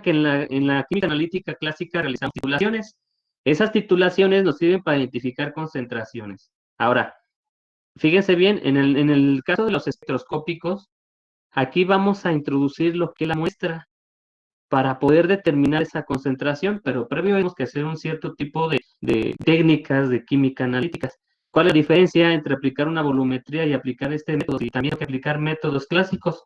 Que en la química analítica clásica realizamos titulaciones. Esas titulaciones nos sirven para identificar concentraciones. Ahora, fíjense bien, en el caso de los espectroscópicos, aquí vamos a introducir lo que es la muestra para poder determinar esa concentración, pero previo tenemos que hacer un cierto tipo de técnicas de química analíticas. ¿Cuál es la diferencia entre aplicar una volumetría y aplicar este método? Y también hay que aplicar métodos clásicos.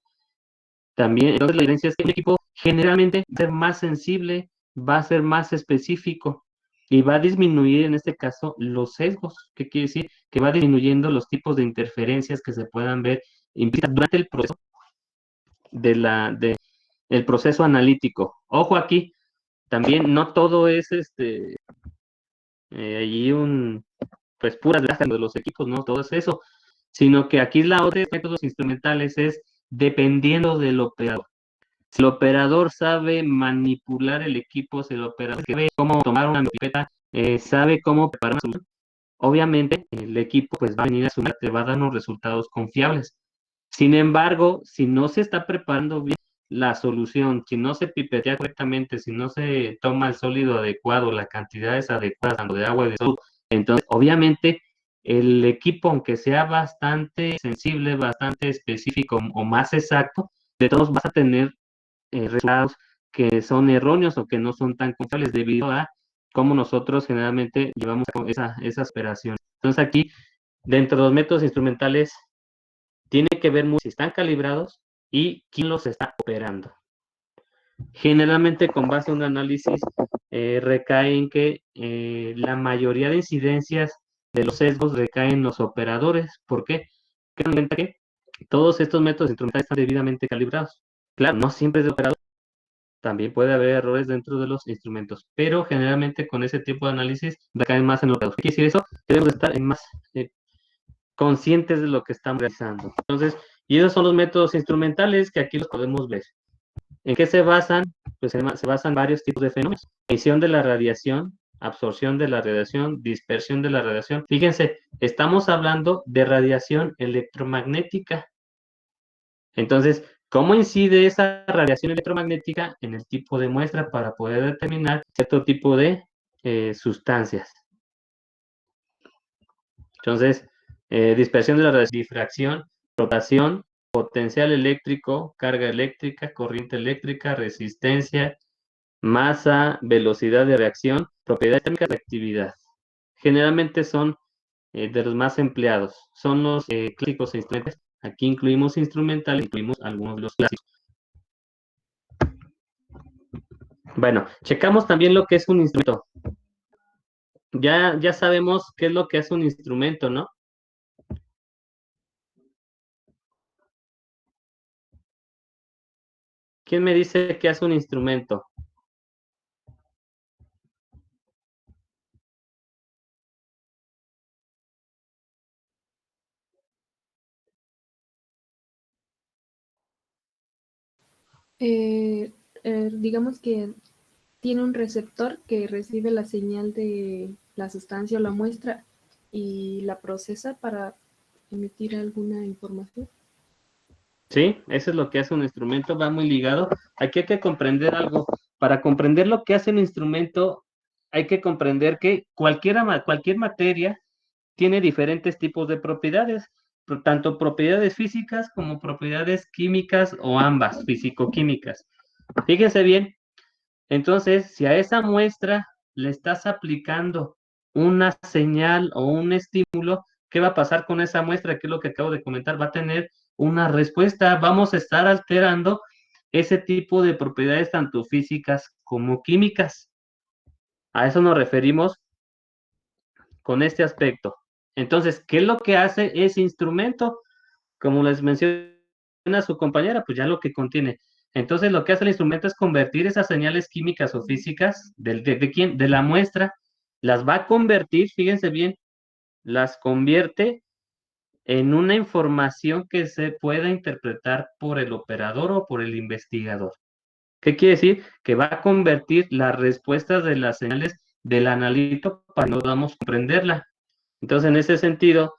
También, entonces la diferencia es que un equipo generalmente va a ser más sensible, va a ser más específico y va a disminuir en este caso los sesgos. ¿Qué quiere decir? Que va disminuyendo los tipos de interferencias que se puedan ver implícitas durante el proceso el proceso analítico. Ojo aquí, también no todo es allí pues puras gráficas de los equipos, no todo es eso, sino que aquí la otra de métodos instrumentales es dependiendo del operador. Si el operador sabe manipular el equipo, si el operador sabe cómo tomar una pipeta, sabe cómo preparar una solución, obviamente el equipo pues va a venir a sumar, te va a dar unos resultados confiables. Sin embargo, si no se está preparando bien la solución, si no se pipetea correctamente, si no se toma el sólido adecuado, la cantidad es adecuada, tanto de agua y de sólido, entonces obviamente el equipo, aunque sea bastante sensible, bastante específico o más exacto, de todos vas a tener resultados que son erróneos o que no son tan confiables debido a cómo nosotros generalmente llevamos esa operación. Entonces aquí, dentro de los métodos instrumentales, tiene que ver mucho si están calibrados y quién los está operando. Generalmente con base a un análisis recae en que la mayoría de incidencias de los sesgos recaen en los operadores. ¿Por qué? Que todos estos métodos instrumentales están debidamente calibrados. Claro, no siempre es de operador, también puede haber errores dentro de los instrumentos, pero generalmente con ese tipo de análisis recaen más en los operadores. ¿Qué quiere decir eso? Debemos estar más conscientes de lo que estamos realizando. Entonces, y esos son los métodos instrumentales que aquí los podemos ver. ¿En qué se basan? Pues se basan varios tipos de fenómenos. Emisión de la radiación, absorción de la radiación, dispersión de la radiación. Fíjense, estamos hablando de radiación electromagnética. Entonces, ¿cómo incide esa radiación electromagnética en el tipo de muestra para poder determinar cierto tipo de sustancias? Entonces, dispersión de la radiación, difracción, rotación, potencial eléctrico, carga eléctrica, corriente eléctrica, resistencia, masa, velocidad de reacción, propiedades térmicas de actividad. Generalmente son de los más empleados. Son los clásicos e instrumentales. Aquí incluimos instrumentales, incluimos algunos de los clásicos. Bueno, checamos también lo que es un instrumento. Ya sabemos qué es lo que es un instrumento, ¿no? ¿Quién me dice qué hace un instrumento? Eh, digamos que tiene un receptor que recibe la señal de la sustancia o la muestra y la procesa para emitir alguna información. Sí, eso es lo que hace un instrumento, va muy ligado. Aquí hay que comprender algo. Para comprender lo que hace un instrumento, hay que comprender que cualquier materia tiene diferentes tipos de propiedades, tanto propiedades físicas como propiedades químicas o ambas, físico-químicas. Fíjense bien, entonces, si a esa muestra le estás aplicando una señal o un estímulo, ¿qué va a pasar con esa muestra? Que es lo que acabo de comentar, va a tener una respuesta. Vamos a estar alterando ese tipo de propiedades tanto físicas como químicas. A eso nos referimos con este aspecto. Entonces, ¿qué es lo que hace ese instrumento? Como les menciona su compañera, pues ya lo que contiene. Entonces, lo que hace el instrumento es convertir esas señales químicas o físicas quién, de la muestra, las va a convertir, fíjense bien, las convierte en una información que se pueda interpretar por el operador o por el investigador. ¿Qué quiere decir? Que va a convertir las respuestas de las señales del analito para que podamos comprenderla. Entonces, en ese sentido,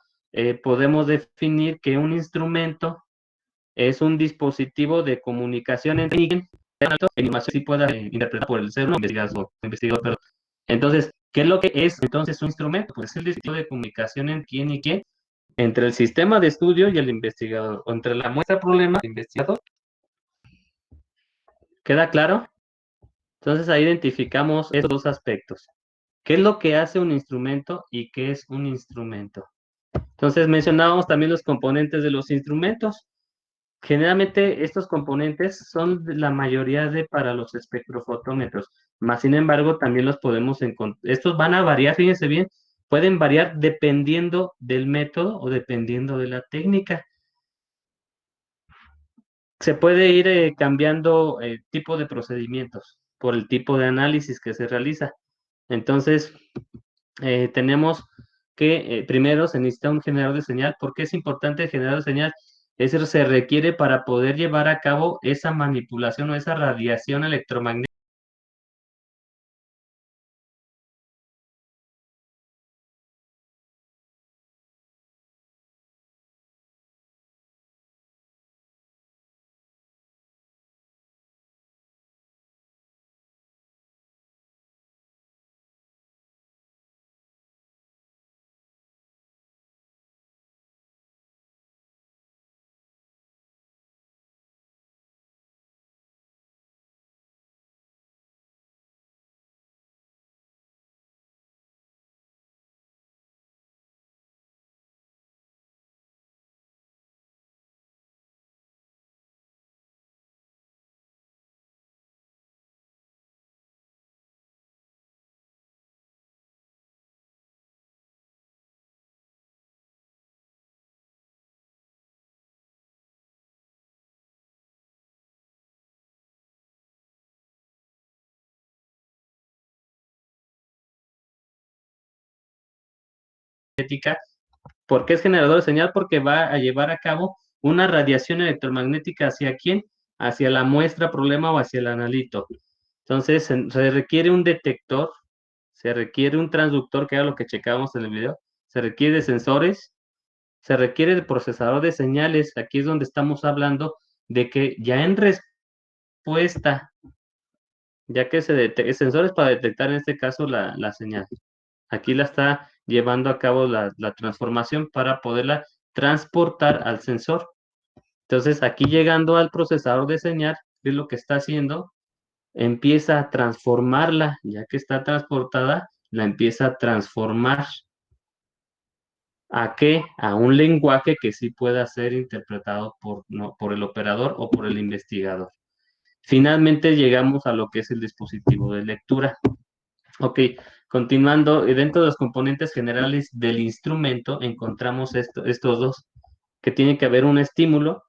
podemos definir que un instrumento es un dispositivo de comunicación entre alguien y información sí pueda interpretar por el ser un investigador, perdón. Entonces, ¿qué es lo que es entonces un instrumento? Pues es el dispositivo de comunicación en quién y quién, entre el sistema de estudio y el investigador, o entre la muestra problema y el investigador. ¿Queda claro? Entonces ahí identificamos esos dos aspectos. ¿Qué es lo que hace un instrumento y qué es un instrumento? Entonces mencionábamos también los componentes de los instrumentos. Generalmente estos componentes son la mayoría de para los espectrofotómetros, más sin embargo también los podemos encontrar. Estos van a variar, fíjense bien, pueden variar dependiendo del método o dependiendo de la técnica. Se puede ir cambiando el tipo de procedimientos por el tipo de análisis que se realiza. Entonces, tenemos que primero se necesita un generador de señal. ¿Por qué es importante el generador de señal? Eso se requiere para poder llevar a cabo esa manipulación o esa radiación electromagnética ¿Por qué es generador de señal? Porque va a llevar a cabo una radiación electromagnética hacia quién, hacia la muestra problema o hacia el analito. Entonces, se requiere un detector, se requiere un transductor, que era lo que checábamos en el video, se requiere de sensores, se requiere de procesador de señales. Aquí es donde estamos hablando de que ya en respuesta, ya que el sensor es para detectar en este caso la señal. Aquí la está llevando a cabo la transformación para poderla transportar al sensor. Entonces, aquí llegando al procesador de señal, ¿qué es lo que está haciendo? Empieza a transformarla, ya que está transportada, la empieza a transformar. ¿A qué? A un lenguaje que sí pueda ser interpretado por el operador o por el investigador. Finalmente llegamos a lo que es el dispositivo de lectura. Ok, continuando, dentro de los componentes generales del instrumento encontramos estos dos, que tiene que haber un estímulo,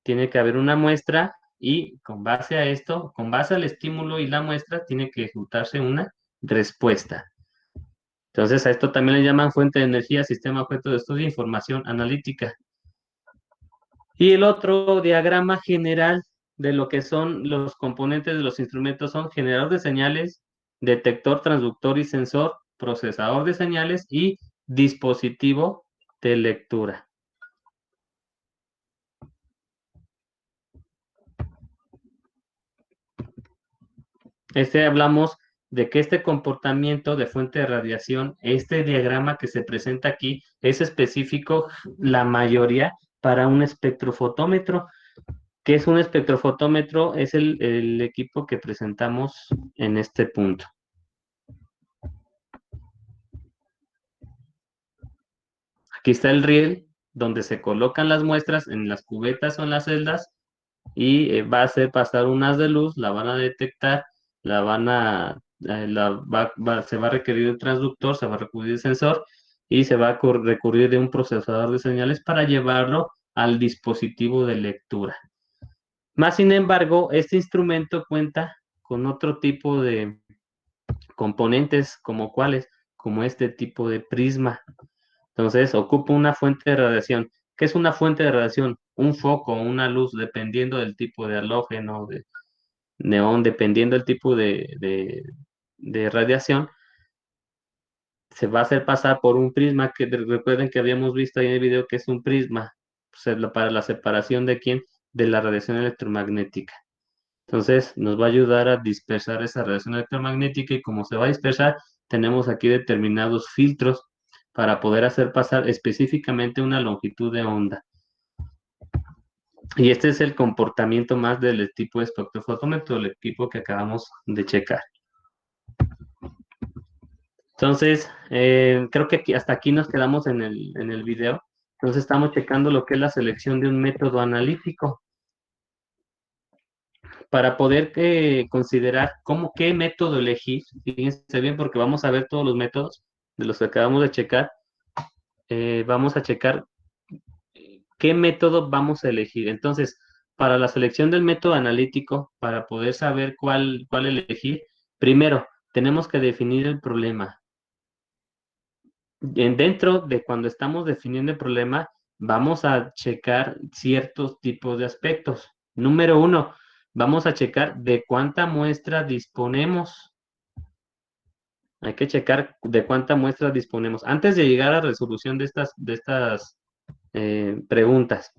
tiene que haber una muestra y con base a esto, con base al estímulo y la muestra, tiene que ejecutarse una respuesta. Entonces a esto también le llaman fuente de energía, sistema objeto de estudio e información analítica. Y el otro diagrama general de lo que son los componentes de los instrumentos son generador de señales, detector, transductor y sensor, procesador de señales y dispositivo de lectura. Hablamos de que este comportamiento de fuente de radiación, este diagrama que se presenta aquí, es específico, la mayoría, para un espectrofotómetro. ¿Qué es un espectrofotómetro? Es el equipo que presentamos en este punto. Aquí está el riel, donde se colocan las muestras en las cubetas o en las celdas y va a hacer pasar un haz de luz, la van a detectar, la van a, se va a requerir el transductor, se va a requerir el sensor y se va a recurrir de un procesador de señales para llevarlo al dispositivo de lectura. Más sin embargo, este instrumento cuenta con otro tipo de componentes, como cuáles, como este tipo de prisma. Entonces, ocupa una fuente de radiación. ¿Qué es una fuente de radiación? Un foco, una luz, dependiendo del tipo de halógeno, de neón, dependiendo del tipo de radiación, se va a hacer pasar por un prisma que recuerden que habíamos visto ahí en el video que es un prisma, pues, para la separación de quién, de la radiación electromagnética. Entonces, nos va a ayudar a dispersar esa radiación electromagnética y como se va a dispersar, tenemos aquí determinados filtros para poder hacer pasar específicamente una longitud de onda. Y este es el comportamiento más del tipo de espectrofotómetro, el equipo que acabamos de checar. Entonces, creo que hasta aquí nos quedamos en el video. Entonces, estamos checando lo que es la selección de un método analítico para poder considerar qué método elegir. Fíjense bien, porque vamos a ver todos los métodos de los que acabamos de checar. Vamos a checar qué método vamos a elegir. Entonces, para la selección del método analítico, para poder saber cuál elegir, primero tenemos que definir el problema. Dentro de cuando estamos definiendo el problema, vamos a checar ciertos tipos de aspectos. Número uno, vamos a checar de cuánta muestra disponemos. Hay que checar de cuánta muestra disponemos. Antes de llegar a la resolución de estas preguntas.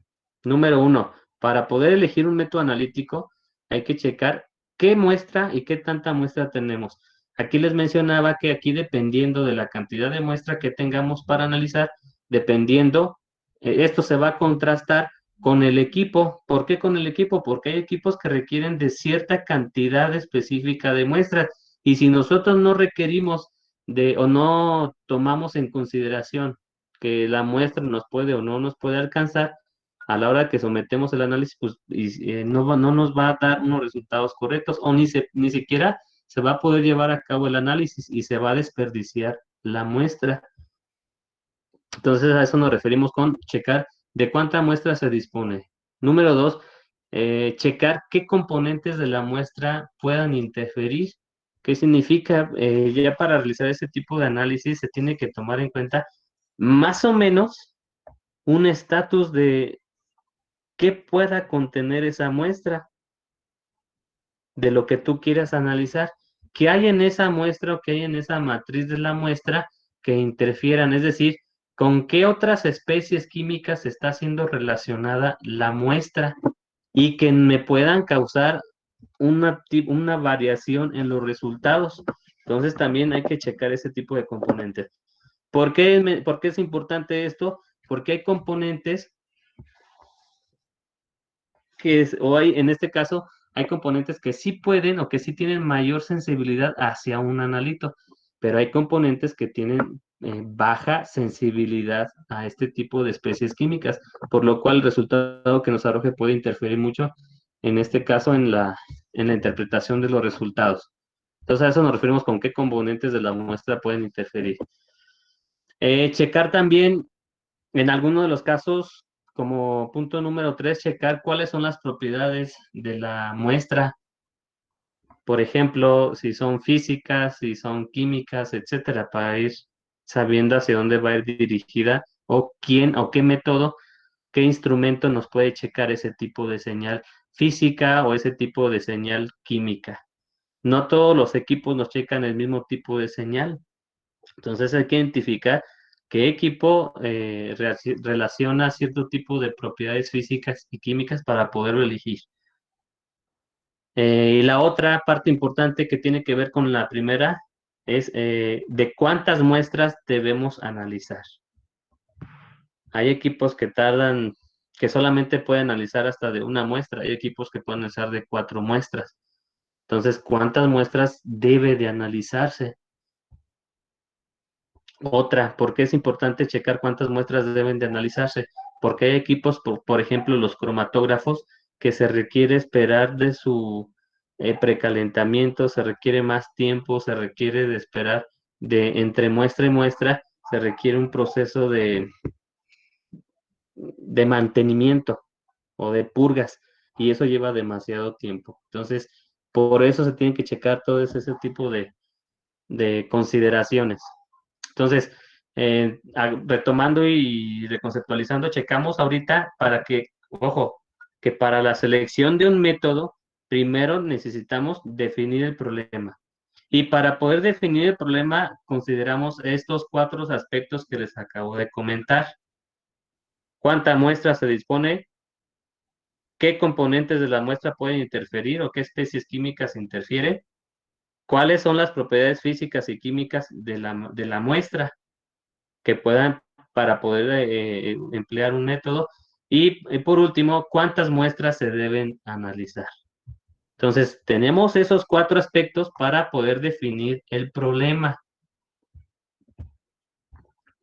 Número uno, para poder elegir un método analítico, hay que checar qué muestra y qué tanta muestra tenemos. Aquí les mencionaba que aquí dependiendo de la cantidad de muestra que tengamos para analizar, dependiendo, esto se va a contrastar con el equipo. ¿Por qué con el equipo? Porque hay equipos que requieren de cierta cantidad específica de muestras y si nosotros no requerimos o no tomamos en consideración que la muestra nos puede o no nos puede alcanzar, a la hora que sometemos el análisis, pues no nos va a dar unos resultados correctos o ni siquiera se va a poder llevar a cabo el análisis y se va a desperdiciar la muestra. Entonces a eso nos referimos con checar de cuánta muestra se dispone. Número dos, checar qué componentes de la muestra puedan interferir. ¿Qué significa? Ya para realizar ese tipo de análisis se tiene que tomar en cuenta más o menos un estatus de qué pueda contener esa muestra de lo que tú quieras analizar. ¿Qué hay en esa muestra o qué hay en esa matriz de la muestra que interfieran? Es decir, con qué otras especies químicas está siendo relacionada la muestra y que me puedan causar una variación en los resultados. Entonces también hay que checar ese tipo de componentes. ¿Por qué es importante esto? Porque hay componentes en este caso, hay componentes que sí pueden o que sí tienen mayor sensibilidad hacia un analito, pero hay componentes que tienen baja sensibilidad a este tipo de especies químicas, por lo cual el resultado que nos arroje puede interferir mucho, en este caso, en la interpretación de los resultados. Entonces, a eso nos referimos con qué componentes de la muestra pueden interferir. Checar también, en algunos de los casos, como punto número 3, checar cuáles son las propiedades de la muestra. Por ejemplo, si son físicas, si son químicas, etcétera, para ir sabiendo hacia dónde va a ir dirigida o quién o qué método, qué instrumento nos puede checar ese tipo de señal física o ese tipo de señal química. No todos los equipos nos checan el mismo tipo de señal. Entonces hay que identificar qué equipo relaciona cierto tipo de propiedades físicas y químicas para poderlo elegir. Y la otra parte importante que tiene que ver con la primera es de cuántas muestras debemos analizar. Hay equipos que solamente pueden analizar hasta de una muestra, hay equipos que pueden analizar de 4 muestras. Entonces, ¿cuántas muestras debe de analizarse? Otra, ¿por qué es importante checar cuántas muestras deben de analizarse? Porque hay equipos, por ejemplo, los cromatógrafos, que se requiere esperar de su precalentamiento, se requiere más tiempo, se requiere de esperar entre muestra y muestra, se requiere un proceso de mantenimiento o de purgas, y eso lleva demasiado tiempo. Entonces, por eso se tienen que checar todo ese tipo de consideraciones. Entonces, retomando y reconceptualizando, checamos ahorita ojo, que para la selección de un método, primero necesitamos definir el problema. Y para poder definir el problema, consideramos estos 4 aspectos que les acabo de comentar. ¿Cuánta muestra se dispone? ¿Qué componentes de la muestra pueden interferir o qué especies químicas interfieren? ¿Cuáles son las propiedades físicas y químicas de la muestra que puedan para poder emplear un método? Y por último, ¿cuántas muestras se deben analizar? Entonces, tenemos esos 4 aspectos para poder definir el problema.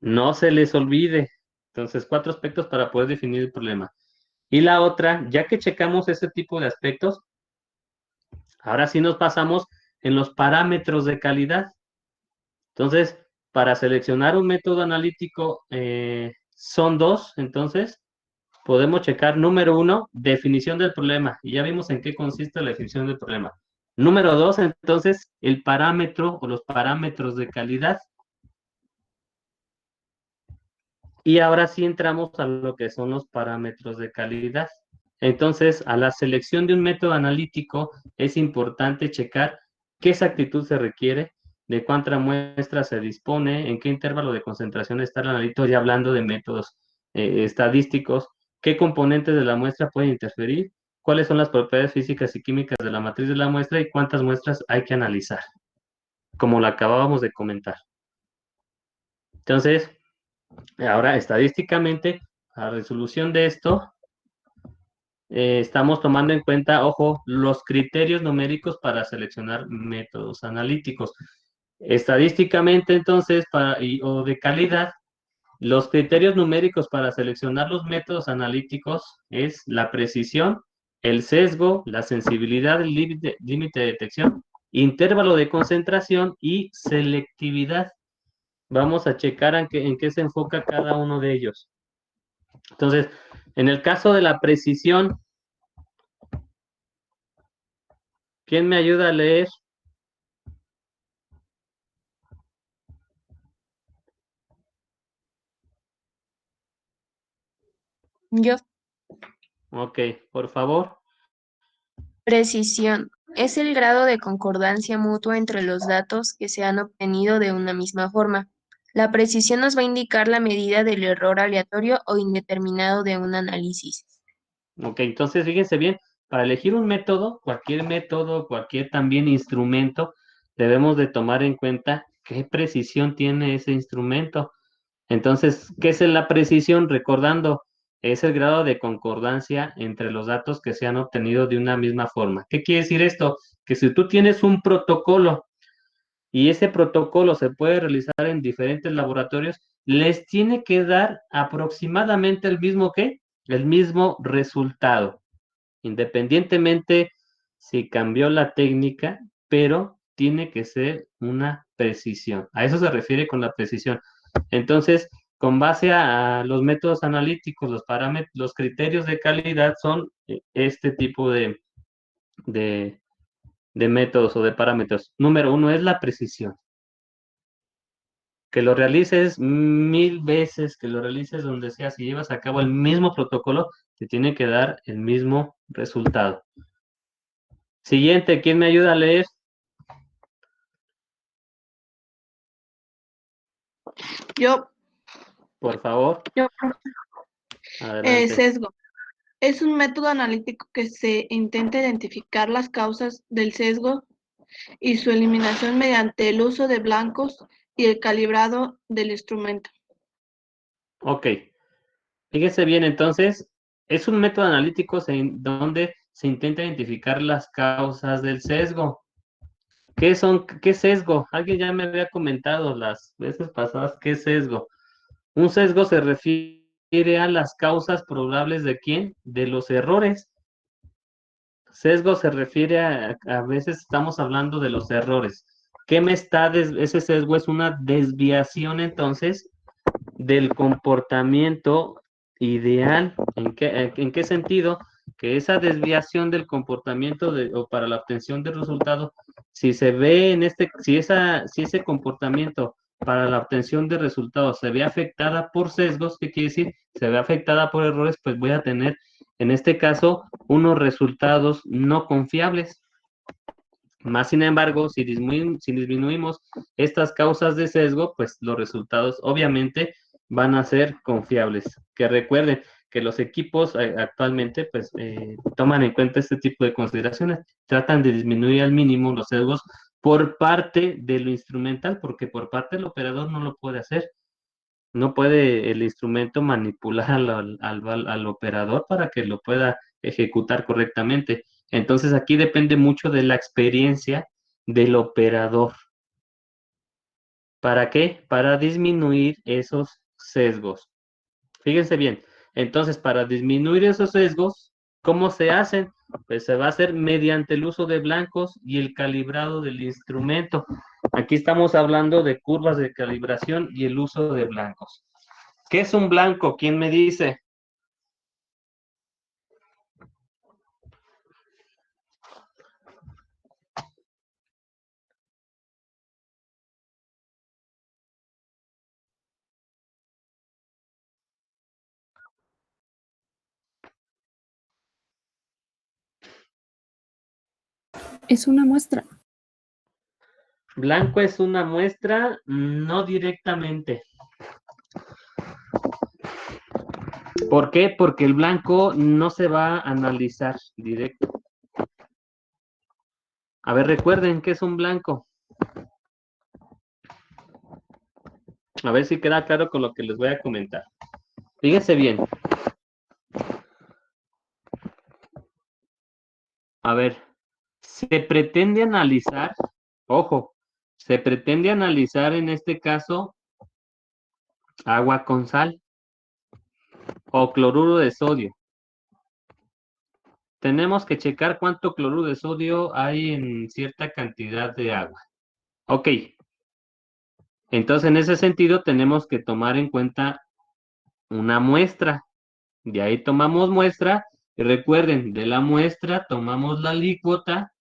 No se les olvide. Entonces, 4 aspectos para poder definir el problema. Y la otra, ya que checamos ese tipo de aspectos, ahora sí nos pasamos en los parámetros de calidad. Entonces, para seleccionar un método analítico, son 2. Entonces, podemos checar número 1, definición del problema. Y ya vimos en qué consiste la definición del problema. Número 2, entonces, el parámetro o los parámetros de calidad. Y ahora sí entramos a lo que son los parámetros de calidad. Entonces, a la selección de un método analítico es importante checar qué exactitud se requiere, de cuánta muestra se dispone, en qué intervalo de concentración está el analito, ya hablando de métodos estadísticos, qué componentes de la muestra pueden interferir, cuáles son las propiedades físicas y químicas de la matriz de la muestra y cuántas muestras hay que analizar, como lo acabábamos de comentar. Entonces, ahora estadísticamente, a resolución de esto, estamos tomando en cuenta, ojo, los criterios numéricos para seleccionar métodos analíticos. Estadísticamente, entonces, o de calidad, los criterios numéricos para seleccionar los métodos analíticos es la precisión, el sesgo, la sensibilidad, el límite de detección, intervalo de concentración y selectividad. Vamos a checar en qué se enfoca cada uno de ellos. Entonces, en el caso de la precisión, ¿quién me ayuda a leer? Yo, Ok, por favor. precisión. Es el grado de concordancia mutua entre los datos que se han obtenido de una misma forma. La precisión nos va a indicar la medida del error aleatorio o indeterminado de un análisis. Ok, entonces fíjense bien, para elegir un método, cualquier también instrumento, debemos de tomar en cuenta qué precisión tiene ese instrumento. Entonces, ¿qué es la precisión? Recordando, es el grado de concordancia entre los datos que se han obtenido de una misma forma. ¿Qué quiere decir esto? Que si tú tienes un protocolo y ese protocolo se puede realizar en diferentes laboratorios, les tiene que dar aproximadamente el mismo ¿qué? El mismo resultado, independientemente si cambió la técnica, pero tiene que ser una precisión. A eso se refiere con la precisión. Entonces, con base a los métodos analíticos, los parámetros, los criterios de calidad son este tipo de, de métodos o de parámetros. Número uno es la precisión. Que lo realices 1000 veces, que lo realices donde sea, si llevas a cabo el mismo protocolo, te tiene que dar el mismo resultado. Siguiente, ¿quién me ayuda a leer? Yo, Por favor, yo, adelante. sesgo. Es un método analítico que se intenta identificar las causas del sesgo y su eliminación mediante el uso de blancos y el calibrado del instrumento. Ok, fíjese bien, entonces, es un método analítico donde se intenta identificar las causas del sesgo. ¿Qué sesgo? Alguien ya me había comentado las veces pasadas, ¿qué es sesgo? Un sesgo se refiere a las causas probables de quién? De los errores. Sesgo se refiere a veces estamos hablando de los errores. Ese sesgo es una desviación entonces del comportamiento ideal. ¿En qué sentido? Que esa desviación del comportamiento o para la obtención del resultado, si se ve si ese comportamiento para la obtención de resultados se ve afectada por sesgos, ¿qué quiere decir? Se ve afectada por errores, pues voy a tener, en este caso, unos resultados no confiables. Más sin embargo, si disminuimos estas causas de sesgo, pues los resultados obviamente van a ser confiables. Que recuerden que los equipos actualmente pues toman en cuenta este tipo de consideraciones, tratan de disminuir al mínimo los sesgos por parte de lo instrumental, porque por parte del operador no lo puede hacer. No puede el instrumento manipular al operador para que lo pueda ejecutar correctamente. Entonces aquí depende mucho de la experiencia del operador. ¿Para qué? Para disminuir esos sesgos. Fíjense bien. Entonces, para disminuir esos sesgos, ¿cómo se hacen? Pues se va a hacer mediante el uso de blancos y el calibrado del instrumento. Aquí estamos hablando de curvas de calibración y el uso de blancos. ¿Qué es un blanco? ¿Quién me dice? Es una muestra. Blanco es una muestra, no directamente. ¿Por qué? Porque el blanco no se va a analizar directo. A ver, recuerden qué es un blanco. A ver si queda claro con lo que les voy a comentar. Fíjense bien. A ver, se pretende analizar, ojo, se pretende analizar en este caso agua con sal o cloruro de sodio. Tenemos que checar cuánto cloruro de sodio hay en cierta cantidad de agua. Ok, entonces en ese sentido tenemos que tomar en cuenta una muestra. De ahí tomamos muestra y recuerden, de la muestra tomamos la alícuota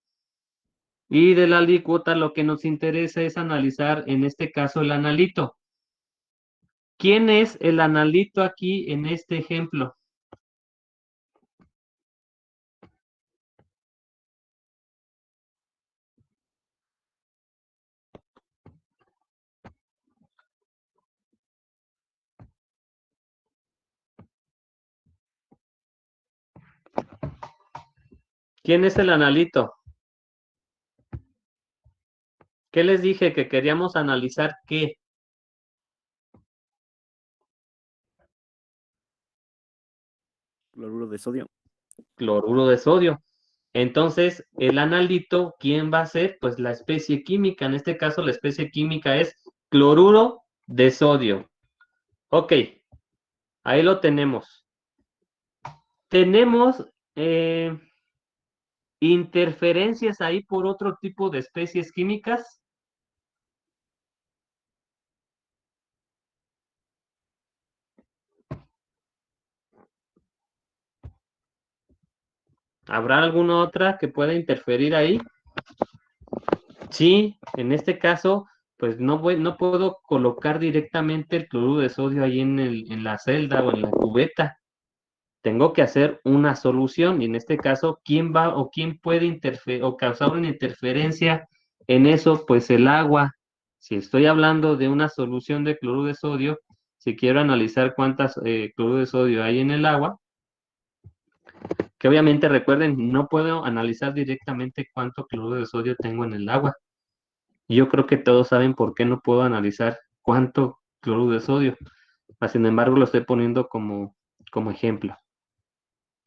y de la alícuota lo que nos interesa es analizar en este caso el analito. ¿Quién es el analito aquí en este ejemplo? ¿Quién es el analito? ¿Qué les dije? Que queríamos analizar qué. Cloruro de sodio. Cloruro de sodio. Entonces, el analito, ¿quién va a ser? Pues la especie química. En este caso, la especie química es cloruro de sodio. Ok, ahí lo tenemos. Tenemos interferencias ahí por otro tipo de especies químicas. ¿Habrá alguna otra que pueda interferir ahí? Sí, en este caso, pues no puedo colocar directamente el cloruro de sodio ahí en la celda o en la cubeta. Tengo que hacer una solución y en este caso, ¿quién va o quién puede interferir o causar una interferencia en eso? Pues el agua. Si estoy hablando de una solución de cloruro de sodio, si quiero analizar cuántas cloruro de sodio hay en el agua, que obviamente recuerden, no puedo analizar directamente cuánto cloruro de sodio tengo en el agua. Yo creo que todos saben por qué no puedo analizar cuánto cloruro de sodio. Sin embargo, lo estoy poniendo como ejemplo.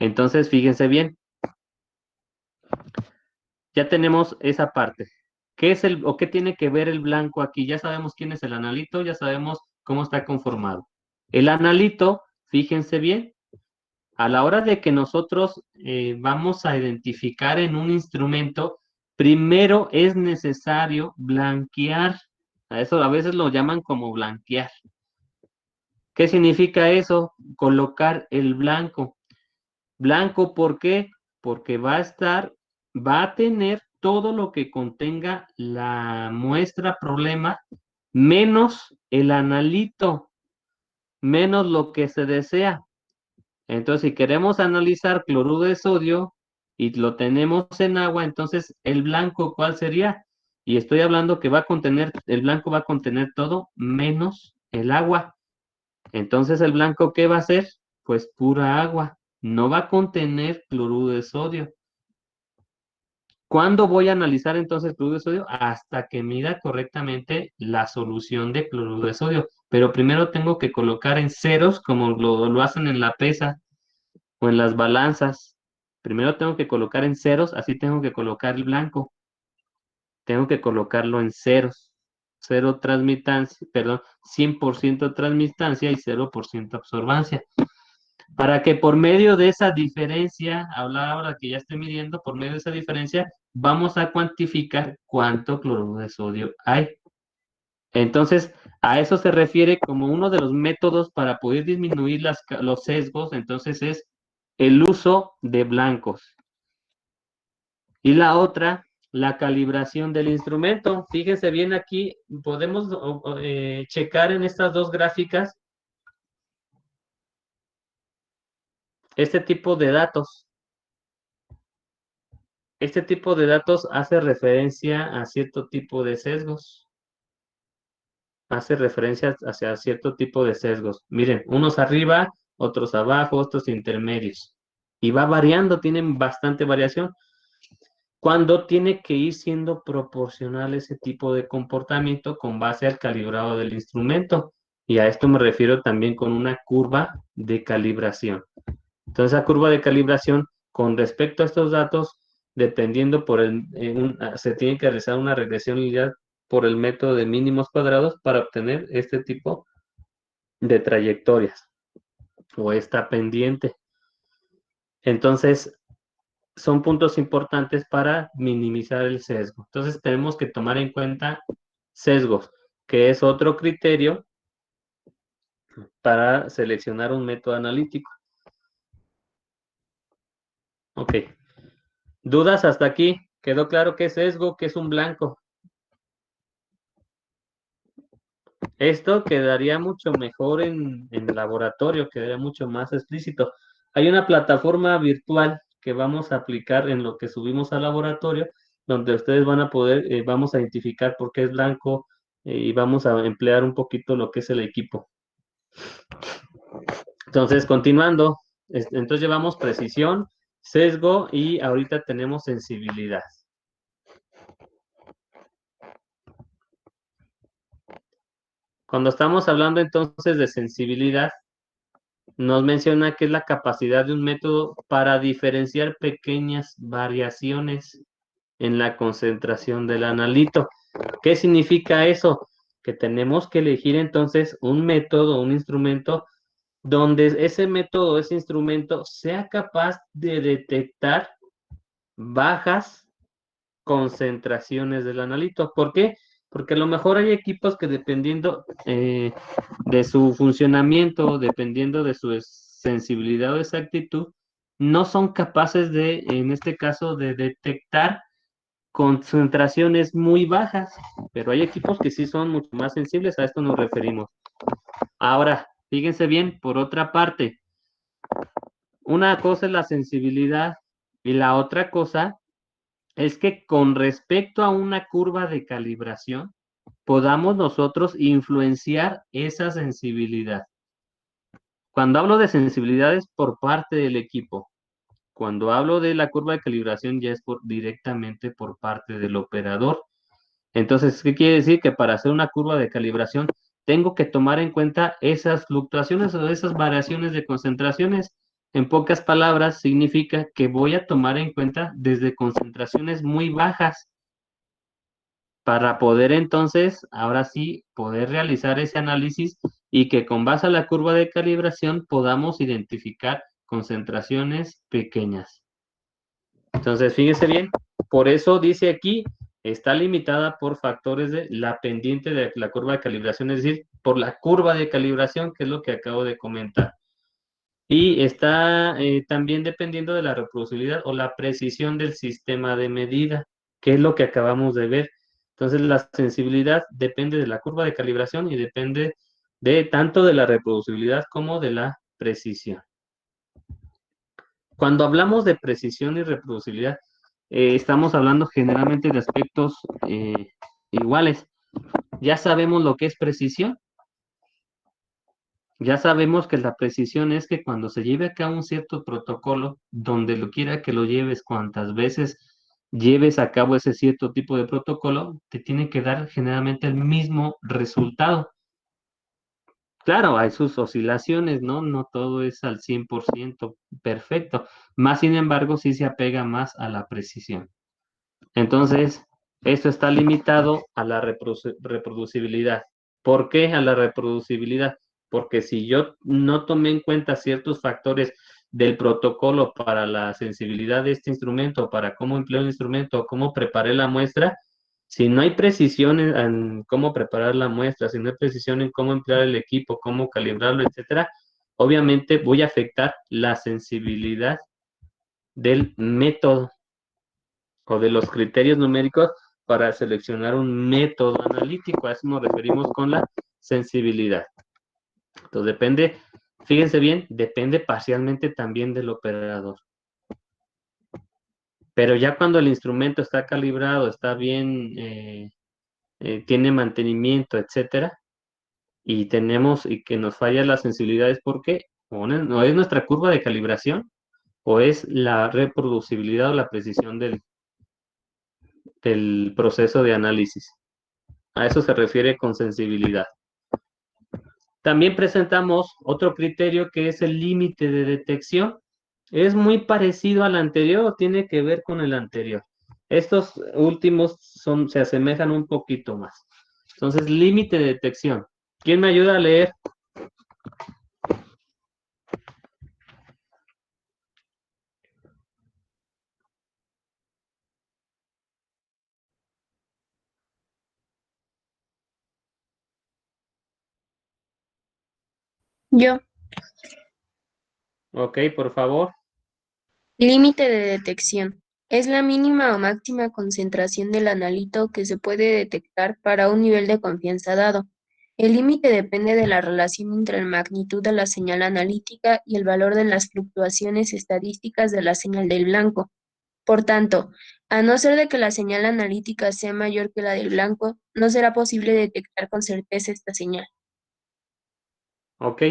Entonces, fíjense bien, ya tenemos esa parte. ¿Qué es o qué tiene que ver el blanco aquí? Ya sabemos quién es el analito, ya sabemos cómo está conformado. El analito, fíjense bien, a la hora de que nosotros vamos a identificar en un instrumento, primero es necesario blanquear. A eso a veces lo llaman como blanquear. ¿Qué significa eso? Colocar el blanco. Blanco, ¿por qué? Porque va a tener todo lo que contenga la muestra problema, menos el analito, menos lo que se desea. Entonces, si queremos analizar cloruro de sodio y lo tenemos en agua, entonces el blanco, ¿cuál sería? Y estoy hablando que el blanco va a contener todo menos el agua. Entonces, ¿el blanco qué va a ser? Pues pura agua. No va a contener cloruro de sodio. ¿Cuándo voy a analizar entonces cloruro de sodio? Hasta que mida correctamente la solución de cloruro de sodio. Pero primero tengo que colocar en ceros, como lo hacen en la pesa o en las balanzas. Primero tengo que colocar en ceros, así tengo que colocar el blanco. Tengo que colocarlo en ceros. Cero transmitancia, perdón, 100% transmitancia y 0% absorbancia. Para que por medio de esa diferencia, ahora que ya estoy midiendo, por medio de esa diferencia, vamos a cuantificar cuánto cloruro de sodio hay. Entonces, a eso se refiere como uno de los métodos para poder disminuir los sesgos, entonces es el uso de blancos. Y la otra, la calibración del instrumento. Fíjense bien aquí, podemos checar en estas dos gráficas este tipo de datos. Este tipo de datos hace referencia a cierto tipo de sesgos. Hace referencia hacia cierto tipo de sesgos. Miren, unos arriba, otros abajo, otros intermedios. Y va variando, tienen bastante variación. Cuando tiene que ir siendo proporcional ese tipo de comportamiento con base al calibrado del instrumento. Y a esto me refiero también con una curva de calibración. Entonces, esa curva de calibración con respecto a estos datos, dependiendo se tiene que realizar una regresión lineal por el método de mínimos cuadrados para obtener este tipo de trayectorias o esta pendiente. Entonces, son puntos importantes para minimizar el sesgo. Entonces, tenemos que tomar en cuenta sesgos, que es otro criterio para seleccionar un método analítico. Ok. ¿Dudas hasta aquí? ¿Quedó claro qué es sesgo, qué es un blanco? Esto quedaría mucho mejor en el laboratorio, quedaría mucho más explícito. Hay una plataforma virtual que vamos a aplicar en lo que subimos al laboratorio, donde ustedes van a poder, vamos a identificar por qué es blanco y vamos a emplear un poquito lo que es el equipo. Entonces, continuando, entonces llevamos precisión, sesgo y ahorita tenemos sensibilidad. Cuando estamos hablando entonces de sensibilidad, nos menciona que es la capacidad de un método para diferenciar pequeñas variaciones en la concentración del analito. ¿Qué significa eso? Que tenemos que elegir entonces un método, un instrumento, donde ese método, ese instrumento sea capaz de detectar bajas concentraciones del analito. ¿Por qué? Porque a lo mejor hay equipos que dependiendo de su funcionamiento, dependiendo de su sensibilidad o exactitud, no son capaces de, en este caso, de detectar concentraciones muy bajas, pero hay equipos que sí son mucho más sensibles, a esto nos referimos. Ahora, fíjense bien, por otra parte, una cosa es la sensibilidad y la otra cosa es que con respecto a una curva de calibración, podamos nosotros influenciar esa sensibilidad. Cuando hablo de sensibilidad es por parte del equipo. Cuando hablo de la curva de calibración ya es directamente por parte del operador. Entonces, ¿qué quiere decir? Que para hacer una curva de calibración tengo que tomar en cuenta esas fluctuaciones o esas variaciones de concentraciones. En pocas palabras, significa que voy a tomar en cuenta desde concentraciones muy bajas para poder entonces, ahora sí, poder realizar ese análisis y que con base a la curva de calibración podamos identificar concentraciones pequeñas. Entonces, fíjense bien, por eso dice aquí, está limitada por factores de la pendiente de la curva de calibración, es decir, por la curva de calibración, que es lo que acabo de comentar. Y está también dependiendo de la reproducibilidad o la precisión del sistema de medida, que es lo que acabamos de ver. Entonces, la sensibilidad depende de la curva de calibración y depende de tanto de la reproducibilidad como de la precisión. Cuando hablamos de precisión y reproducibilidad, estamos hablando generalmente de aspectos iguales. Ya sabemos lo que es precisión. Ya sabemos que la precisión es que cuando se lleve a cabo un cierto protocolo, donde lo quiera que lo lleves, cuantas veces lleves a cabo ese cierto tipo de protocolo, te tiene que dar generalmente el mismo resultado. Claro, hay sus oscilaciones, ¿no? No todo es al 100% perfecto. Más sin embargo, sí se apega más a la precisión. Entonces, esto está limitado a la reproducibilidad. ¿Por qué a la reproducibilidad? Porque si yo no tomé en cuenta ciertos factores del protocolo para la sensibilidad de este instrumento, para cómo empleo el instrumento, cómo preparé la muestra, si no hay precisión en cómo preparar la muestra, si no hay precisión en cómo emplear el equipo, cómo calibrarlo, etcétera, obviamente voy a afectar la sensibilidad del método o de los criterios numéricos para seleccionar un método analítico. A eso nos referimos con la sensibilidad. Entonces depende, fíjense bien, depende parcialmente también del operador. Pero ya cuando el instrumento está calibrado, está bien, tiene mantenimiento, etcétera, y tenemos y que nos falla la sensibilidad es porque no es nuestra curva de calibración o es la reproducibilidad o la precisión del proceso de análisis. A eso se refiere con sensibilidad. También presentamos otro criterio que es el límite de detección. Es muy parecido al anterior o tiene que ver con el anterior. Estos últimos se asemejan un poquito más. Entonces, límite de detección. ¿Quién me ayuda a leer? Yo, Ok, por favor. límite de detección. Es la mínima o máxima concentración del analito que se puede detectar para un nivel de confianza dado. El límite depende de la relación entre la magnitud de la señal analítica y el valor de las fluctuaciones estadísticas de la señal del blanco. Por tanto, a no ser de que la señal analítica sea mayor que la del blanco, no será posible detectar con certeza esta señal. Ok.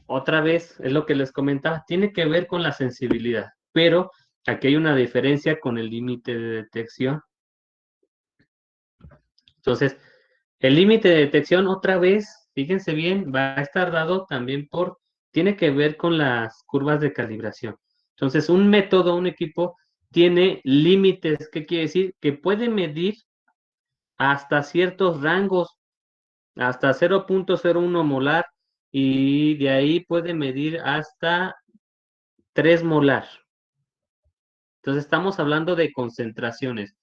otra vez, es lo que les comentaba, tiene que ver con la sensibilidad, pero aquí hay una diferencia con el límite de detección. Entonces, el límite de detección, otra vez, fíjense bien, va a estar dado también tiene que ver con las curvas de calibración. Entonces, un método, un equipo, tiene límites. ¿Qué quiere decir? Que puede medir hasta ciertos rangos, hasta 0.01 molar, y de ahí puede medir hasta 3 molar. Entonces, estamos hablando de concentraciones.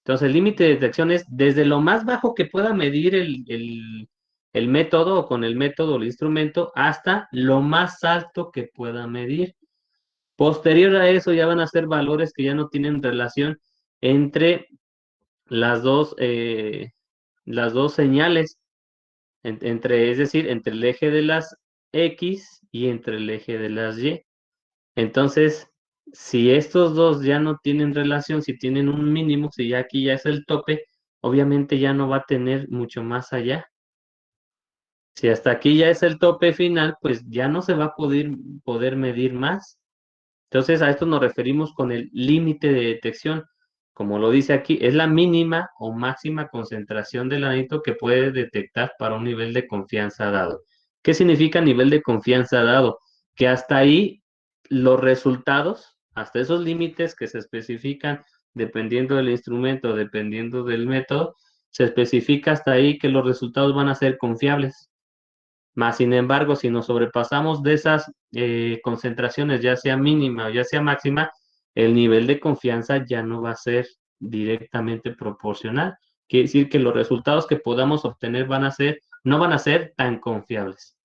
Entonces, el límite de detección es desde lo más bajo que pueda medir el método o con el método o el instrumento hasta lo más alto que pueda medir. Posterior a eso ya van a ser valores que ya no tienen relación entre las las dos señales, es decir, entre el eje de las X y entre el eje de las Y. Entonces, si estos dos ya no tienen relación, si tienen un mínimo, si ya aquí ya es el tope, obviamente ya no va a tener mucho más allá. Si hasta aquí ya es el tope final, pues ya no se va a poder medir más. Entonces, a esto nos referimos con el límite de detección. Como lo dice aquí, es la mínima o máxima concentración del anito que puede detectar para un nivel de confianza dado. ¿Qué significa nivel de confianza dado? Que hasta ahí los resultados, hasta esos límites que se especifican dependiendo del instrumento, dependiendo del método, se especifica hasta ahí que los resultados van a ser confiables. Más sin embargo, si nos sobrepasamos de esas concentraciones, ya sea mínima o ya sea máxima, el nivel de confianza ya no va a ser directamente proporcional. Quiere decir que los resultados que podamos obtener no van a ser tan confiables.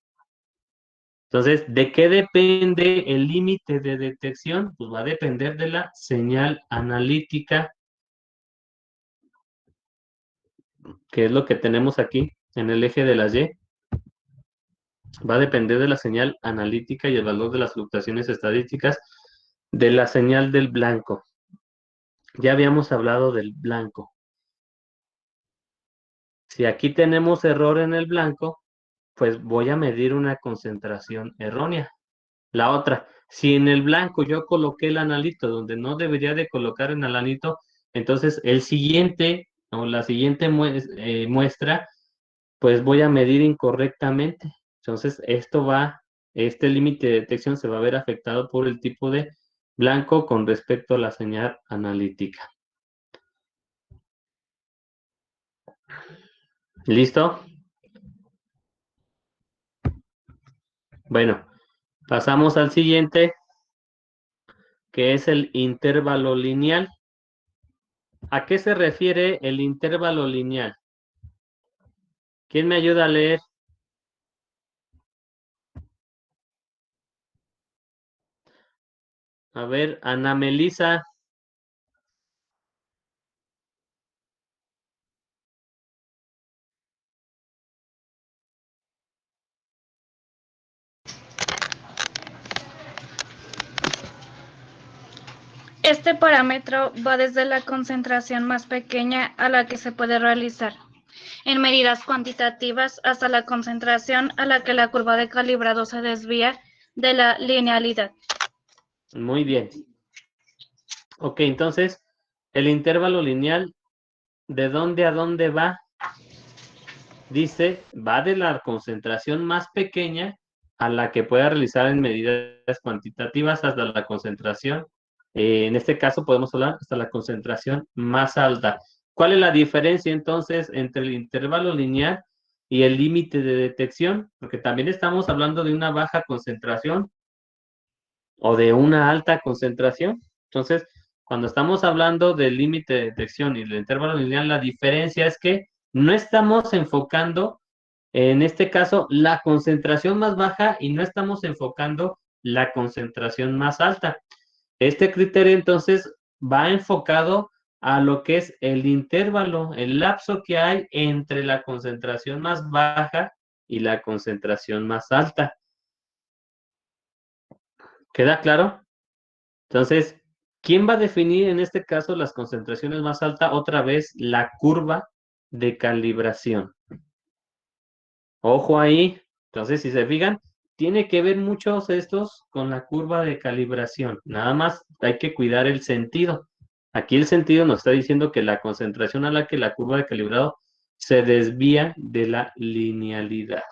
Entonces, ¿de qué depende el límite de detección? Pues va a depender de la señal analítica, que es lo que tenemos aquí en el eje de las Y. Va a depender de la señal analítica y el valor de las fluctuaciones estadísticas de la señal del blanco. Ya habíamos hablado del blanco. Si aquí tenemos error en el blanco, pues voy a medir una concentración errónea. La otra, si en el blanco yo coloqué el analito donde no debería de colocar el analito, entonces el siguiente o la siguiente muestra, pues voy a medir incorrectamente. Entonces, este límite de detección se va a ver afectado por el tipo de blanco con respecto a la señal analítica. ¿Listo? Bueno, pasamos al siguiente, que es el intervalo lineal. ¿A qué se refiere el intervalo lineal? ¿Quién me ayuda a leer? A ver, Ana Melisa. Este parámetro va desde la concentración más pequeña a la que se puede realizar en medidas cuantitativas hasta la concentración a la que la curva de calibrado se desvía de la linealidad. Muy bien. Ok, entonces, el intervalo lineal, ¿de dónde a dónde va? Dice, va de la concentración más pequeña a la que pueda realizar en medidas cuantitativas hasta la concentración. En este caso podemos hablar hasta la concentración más alta. ¿Cuál es la diferencia entonces entre el intervalo lineal y el límite de detección? Porque también estamos hablando de una baja concentración o de una alta concentración. Entonces, cuando estamos hablando del límite de detección y del intervalo lineal, la diferencia es que no estamos enfocando, en este caso, la concentración más baja y no estamos enfocando la concentración más alta. Este criterio entonces va enfocado a lo que es el intervalo, el lapso que hay entre la concentración más baja y la concentración más alta. ¿Queda claro? Entonces, ¿quién va a definir en este caso las concentraciones más altas? Otra vez, la curva de calibración. Ojo ahí. Entonces, si se fijan, tiene que ver muchos estos con la curva de calibración. Nada más hay que cuidar el sentido. Aquí el sentido nos está diciendo que la concentración a la que la curva de calibrado se desvía de la linealidad.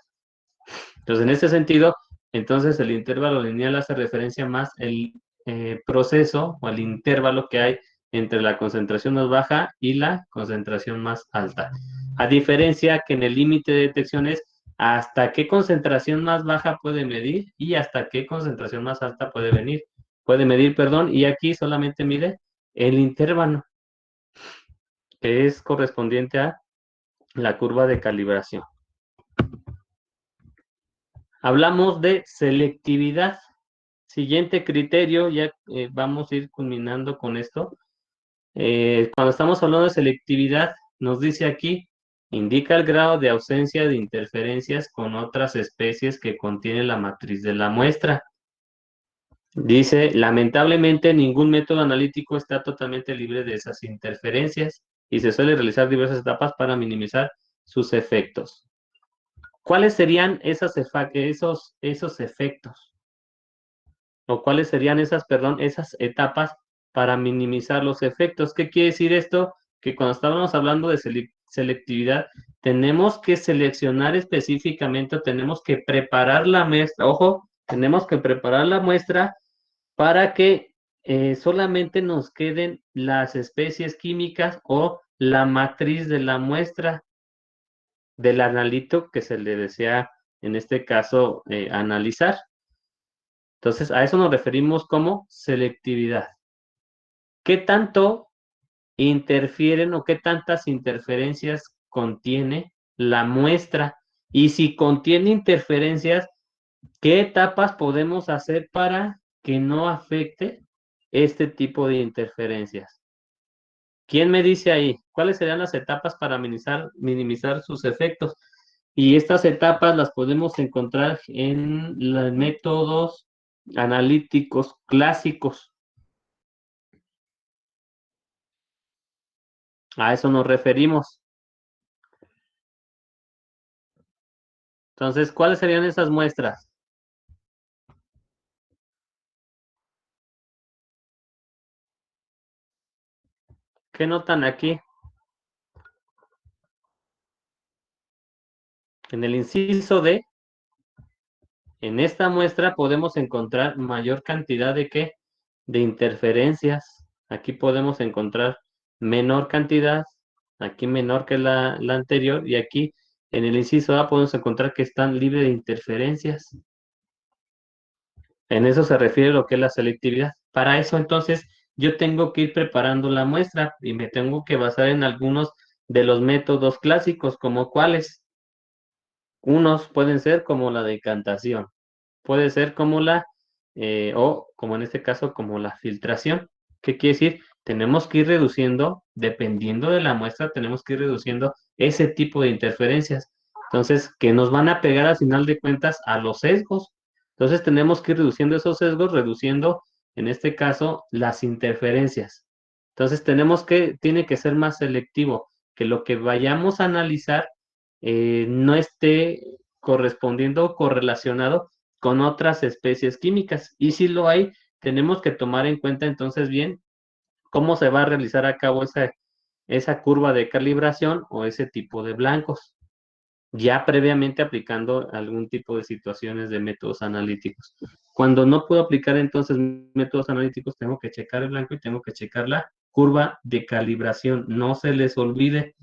Entonces, en ese sentido, entonces el intervalo lineal hace referencia más al proceso o al intervalo que hay entre la concentración más baja y la concentración más alta. A diferencia que en el límite de detección es hasta qué concentración más baja puede medir y hasta qué concentración más alta puede medir, perdón, y aquí solamente mide el intervalo, que es correspondiente a la curva de calibración. Hablamos de selectividad. Siguiente criterio, ya vamos a ir culminando con esto. Cuando estamos hablando de selectividad, nos dice aquí, indica el grado de ausencia de interferencias con otras especies que contiene la matriz de la muestra. Dice, lamentablemente ningún método analítico está totalmente libre de esas interferencias y se suele realizar diversas etapas para minimizar sus efectos. ¿Cuáles serían esos efectos? ¿O cuáles serían esas etapas para minimizar los efectos? ¿Qué quiere decir esto? Que cuando estábamos hablando de selectividad, tenemos que seleccionar específicamente, tenemos que preparar la muestra, ojo, tenemos que preparar la muestra para que solamente nos queden las especies químicas o la matriz de la muestra del analito que se le desea, en este caso, analizar. Entonces, a eso nos referimos como selectividad. ¿Qué tanto interfieren o qué tantas interferencias contiene la muestra? Y si contiene interferencias, ¿qué etapas podemos hacer para que no afecte este tipo de interferencias? ¿Quién me dice ahí? ¿Cuáles serían las etapas para minimizar sus efectos? Y estas etapas las podemos encontrar en los métodos analíticos clásicos. A eso nos referimos. Entonces, ¿cuáles serían esas muestras? ¿Qué notan aquí? En el inciso D, en esta muestra podemos encontrar mayor cantidad de ¿qué? De interferencias. Aquí podemos encontrar menor cantidad, aquí menor que la anterior, y aquí en el inciso A podemos encontrar que están libres de interferencias. En eso se refiere lo que es la selectividad. Para eso, entonces, yo tengo que ir preparando la muestra y me tengo que basar en algunos de los métodos clásicos, como cuáles. Unos pueden ser como la decantación, puede ser como o como en este caso, como la filtración. ¿Qué quiere decir? Tenemos que ir reduciendo, dependiendo de la muestra, tenemos que ir reduciendo ese tipo de interferencias. Entonces, que nos van a pegar al final de cuentas a los sesgos. Entonces, tenemos que ir reduciendo esos sesgos, reduciendo, en este caso, las interferencias. Entonces, tiene que ser más selectivo, que lo que vayamos a analizar no esté correspondiendo o correlacionado con otras especies químicas. Y si lo hay, tenemos que tomar en cuenta entonces bien cómo se va a realizar a cabo esa curva de calibración o ese tipo de blancos, ya previamente aplicando algún tipo de situaciones de métodos analíticos. Cuando no puedo aplicar entonces métodos analíticos, tengo que checar el blanco y tengo que checar la curva de calibración. No se les olvide.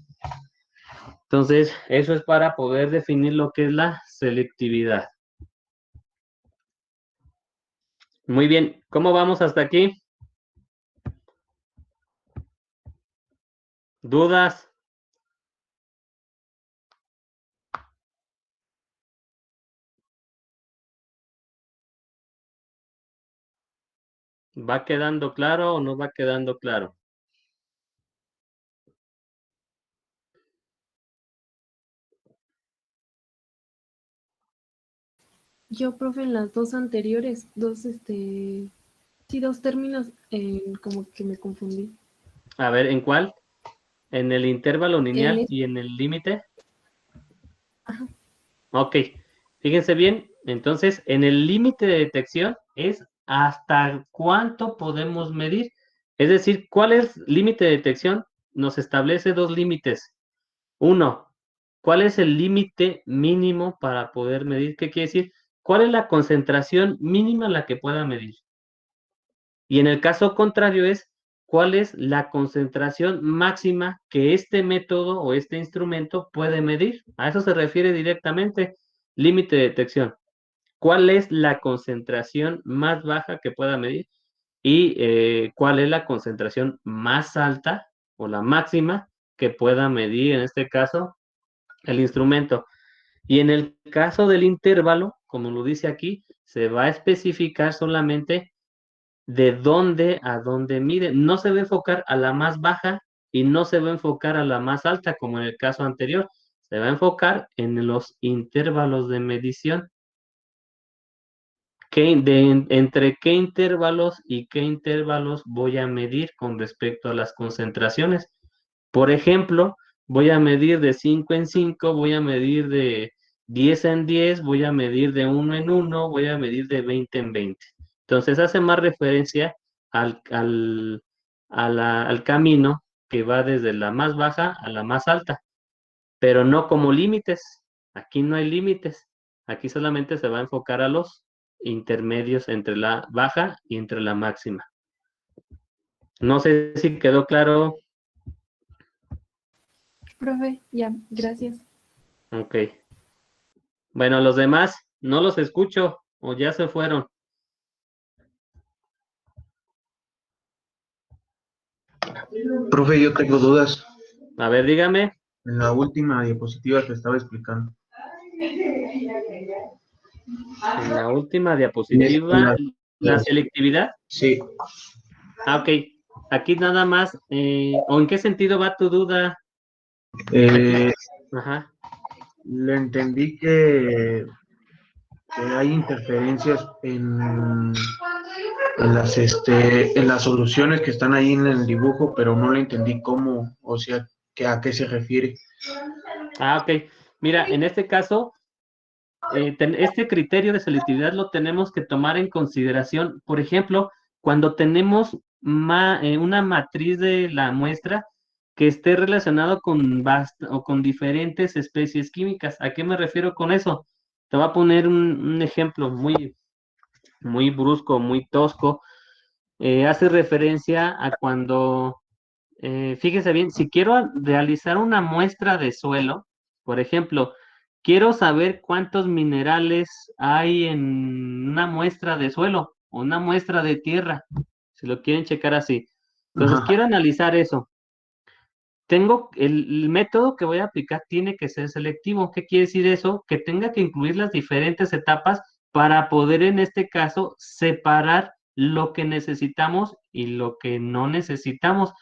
Entonces, eso es para poder definir lo que es la selectividad. Muy bien, ¿cómo vamos hasta aquí? ¿Dudas? ¿Va quedando claro o no va quedando claro? Yo, profe, en las dos anteriores, dos términos, como que me confundí. A ver, ¿en cuál? ¿En el intervalo En lineal es- y en el límite? Ajá. Ok, fíjense bien, Entonces, en el límite de detección es hasta cuánto podemos medir. Es decir, ¿cuál es límite de detección? Nos establece dos límites. Uno, ¿cuál es el límite mínimo para poder medir? ¿Qué quiere decir? ¿Cuál es la concentración mínima a la que pueda medir? Y en el caso contrario es, ¿cuál es la concentración máxima que este método o este instrumento puede medir? A eso se refiere directamente límite de detección. ¿Cuál es la concentración más baja que pueda medir? Y cuál es la concentración más alta o la máxima que pueda medir, en este caso, el instrumento. Y en el caso del intervalo, como lo dice aquí, se va a especificar solamente de dónde a dónde mide. No se va a enfocar a la más baja y no se va a enfocar a la más alta, como en el caso anterior. Se va a enfocar en los intervalos de medición. ¿Entre qué intervalos y qué intervalos voy a medir con respecto a las concentraciones? Por ejemplo, voy a medir de 5 en 5, voy a medir de 10 en 10, voy a medir de 1 en 1, voy a medir de 20 en 20. Entonces hace más referencia al camino que va desde la más baja a la más alta, pero no como límites. Aquí no hay límites. Aquí solamente se va a enfocar a los intermedios entre la baja y entre la máxima. No sé si quedó claro. Profe, ya, gracias. Ok. Bueno, los demás no los escucho o ya se fueron. Profe, yo tengo dudas. A ver, dígame. En la última diapositiva que estaba explicando. En la última En diapositiva, la- la selectividad. Sí, Ah, ok. Aquí nada más. ¿O en qué sentido va tu duda? Ajá. le entendí que hay interferencias en las soluciones que están ahí en el dibujo, pero no le entendí cómo, o sea, a qué se refiere. Ah, ok. Mira, en este caso, este criterio de selectividad lo tenemos que tomar en consideración. Por ejemplo, cuando tenemos una matriz de la muestra que esté relacionado o con diferentes especies químicas. ¿A qué me refiero con eso? Te voy a poner un ejemplo muy brusco, muy tosco. Hace referencia a cuando, fíjese bien, si quiero realizar una muestra de suelo, por ejemplo, quiero saber cuántos minerales hay en una muestra de suelo o una muestra de tierra, si lo quieren checar así. Entonces, Ajá. quiero analizar eso. Tengo el método que voy a aplicar tiene que ser selectivo. ¿Qué quiere decir eso? Que tenga que incluir las diferentes etapas para poder en este caso separar lo que necesitamos y lo que no necesitamos.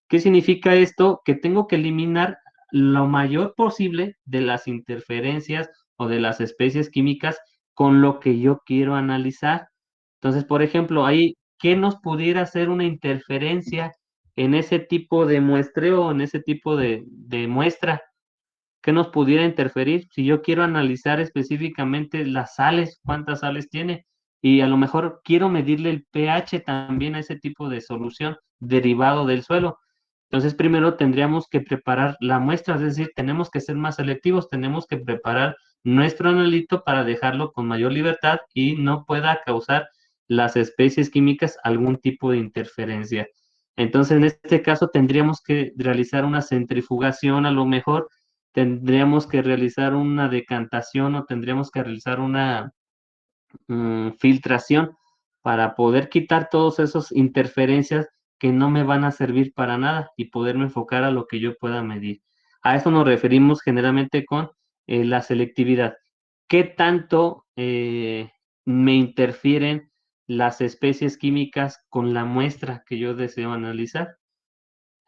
¿Qué significa esto? Que tengo que eliminar lo mayor posible de las interferencias o de las especies químicas con lo que yo quiero analizar. Entonces, por ejemplo, ahí, ¿qué nos pudiera hacer una interferencia en ese tipo de muestreo, en ese tipo de muestra? ¿Qué nos pudiera interferir? Si yo quiero analizar específicamente las sales, cuántas sales tiene, y a lo mejor quiero medirle el pH también a ese tipo de solución derivado del suelo. Entonces, primero tendríamos que preparar la muestra, es decir, tenemos que ser más selectivos, tenemos que preparar nuestro analito para dejarlo con mayor libertad y no pueda causar las especies químicas algún tipo de interferencia. Entonces, en este caso, tendríamos que realizar una centrifugación, a lo mejor tendríamos que realizar una decantación o tendríamos que realizar una filtración para poder quitar todas esas interferencias que no me van a servir para nada y poderme enfocar a lo que yo pueda medir. A eso nos referimos generalmente con la selectividad. ¿Qué tanto me interfieren las especies químicas con la muestra que yo deseo analizar?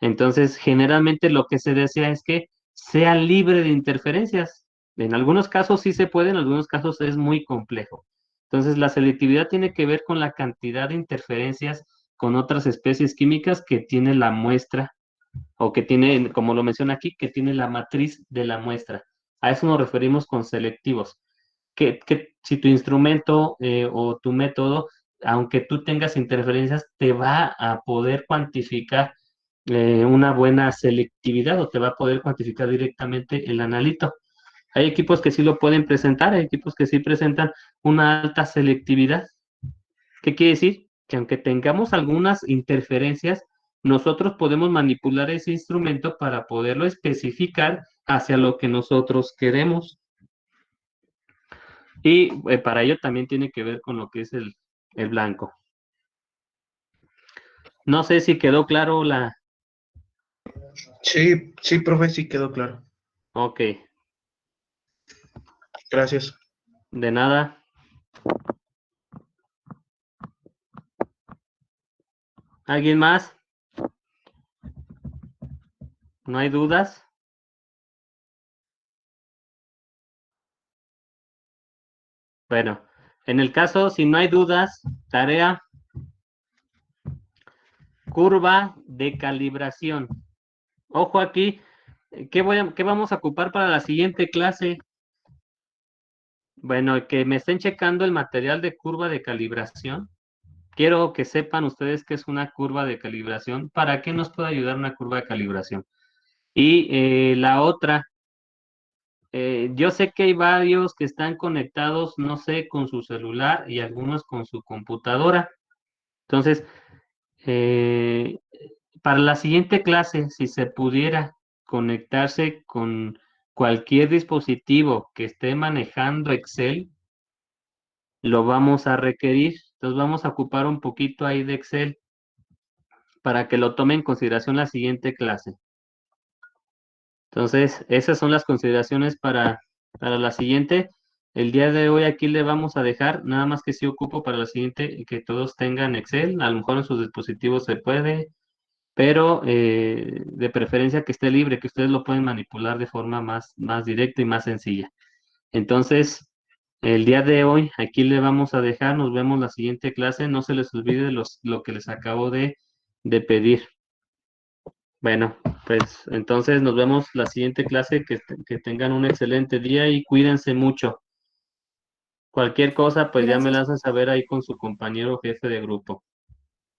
Entonces, generalmente lo que se desea es que sea libre de interferencias. En algunos casos sí se puede, en algunos casos es muy complejo. Entonces, la selectividad tiene que ver con la cantidad de interferencias con otras especies químicas que tiene la muestra o que tiene, como lo menciona aquí, que tiene la matriz de la muestra. A eso nos referimos con selectivos. si tu instrumento o tu método, aunque tú tengas interferencias, te va a poder cuantificar una buena selectividad o te va a poder cuantificar directamente el analito. Hay equipos que sí lo pueden presentar, hay equipos que sí presentan una alta selectividad. ¿Qué quiere decir? Que aunque tengamos algunas interferencias, nosotros podemos manipular ese instrumento para poderlo especificar hacia lo que nosotros queremos. Y para ello también tiene que ver con lo que es el blanco. No sé si quedó claro la... Sí, sí, profe, sí quedó claro. Ok, Gracias. de nada. ¿Alguien más? ¿No hay dudas? Bueno, en el caso, si no hay dudas, tarea, curva de calibración. Ojo aquí, ¿qué vamos a ocupar para la siguiente clase? Bueno, que me estén checando el material de curva de calibración. Quiero que sepan ustedes qué es una curva de calibración, para qué nos puede ayudar una curva de calibración. Y la otra, yo sé que hay varios que están conectados, no sé, con su celular y algunos con su computadora. Entonces, eh, para la siguiente clase, si se pudiera conectarse con cualquier dispositivo que esté manejando Excel, lo vamos a requerir. Entonces vamos a ocupar un poquito ahí de Excel para que lo tome en consideración la siguiente clase. Entonces, esas son las consideraciones para la siguiente. El día de hoy aquí le vamos a dejar, nada más que sí ocupo para la siguiente que todos tengan Excel, a lo mejor en sus dispositivos se puede, pero de preferencia que esté libre, que ustedes lo pueden manipular de forma más directa y más sencilla. Entonces, el día de hoy aquí le vamos a dejar, nos vemos la siguiente clase, no se les olvide lo que les acabo de pedir. Bueno, pues entonces nos vemos la siguiente clase, que tengan un excelente día y cuídense mucho. Cualquier cosa, pues ya me la Gracias. hacen saber ahí con su compañero jefe de grupo.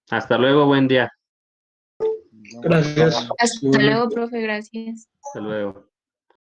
Hasta luego, buen día. Gracias. Hasta luego, profe, gracias. Hasta luego.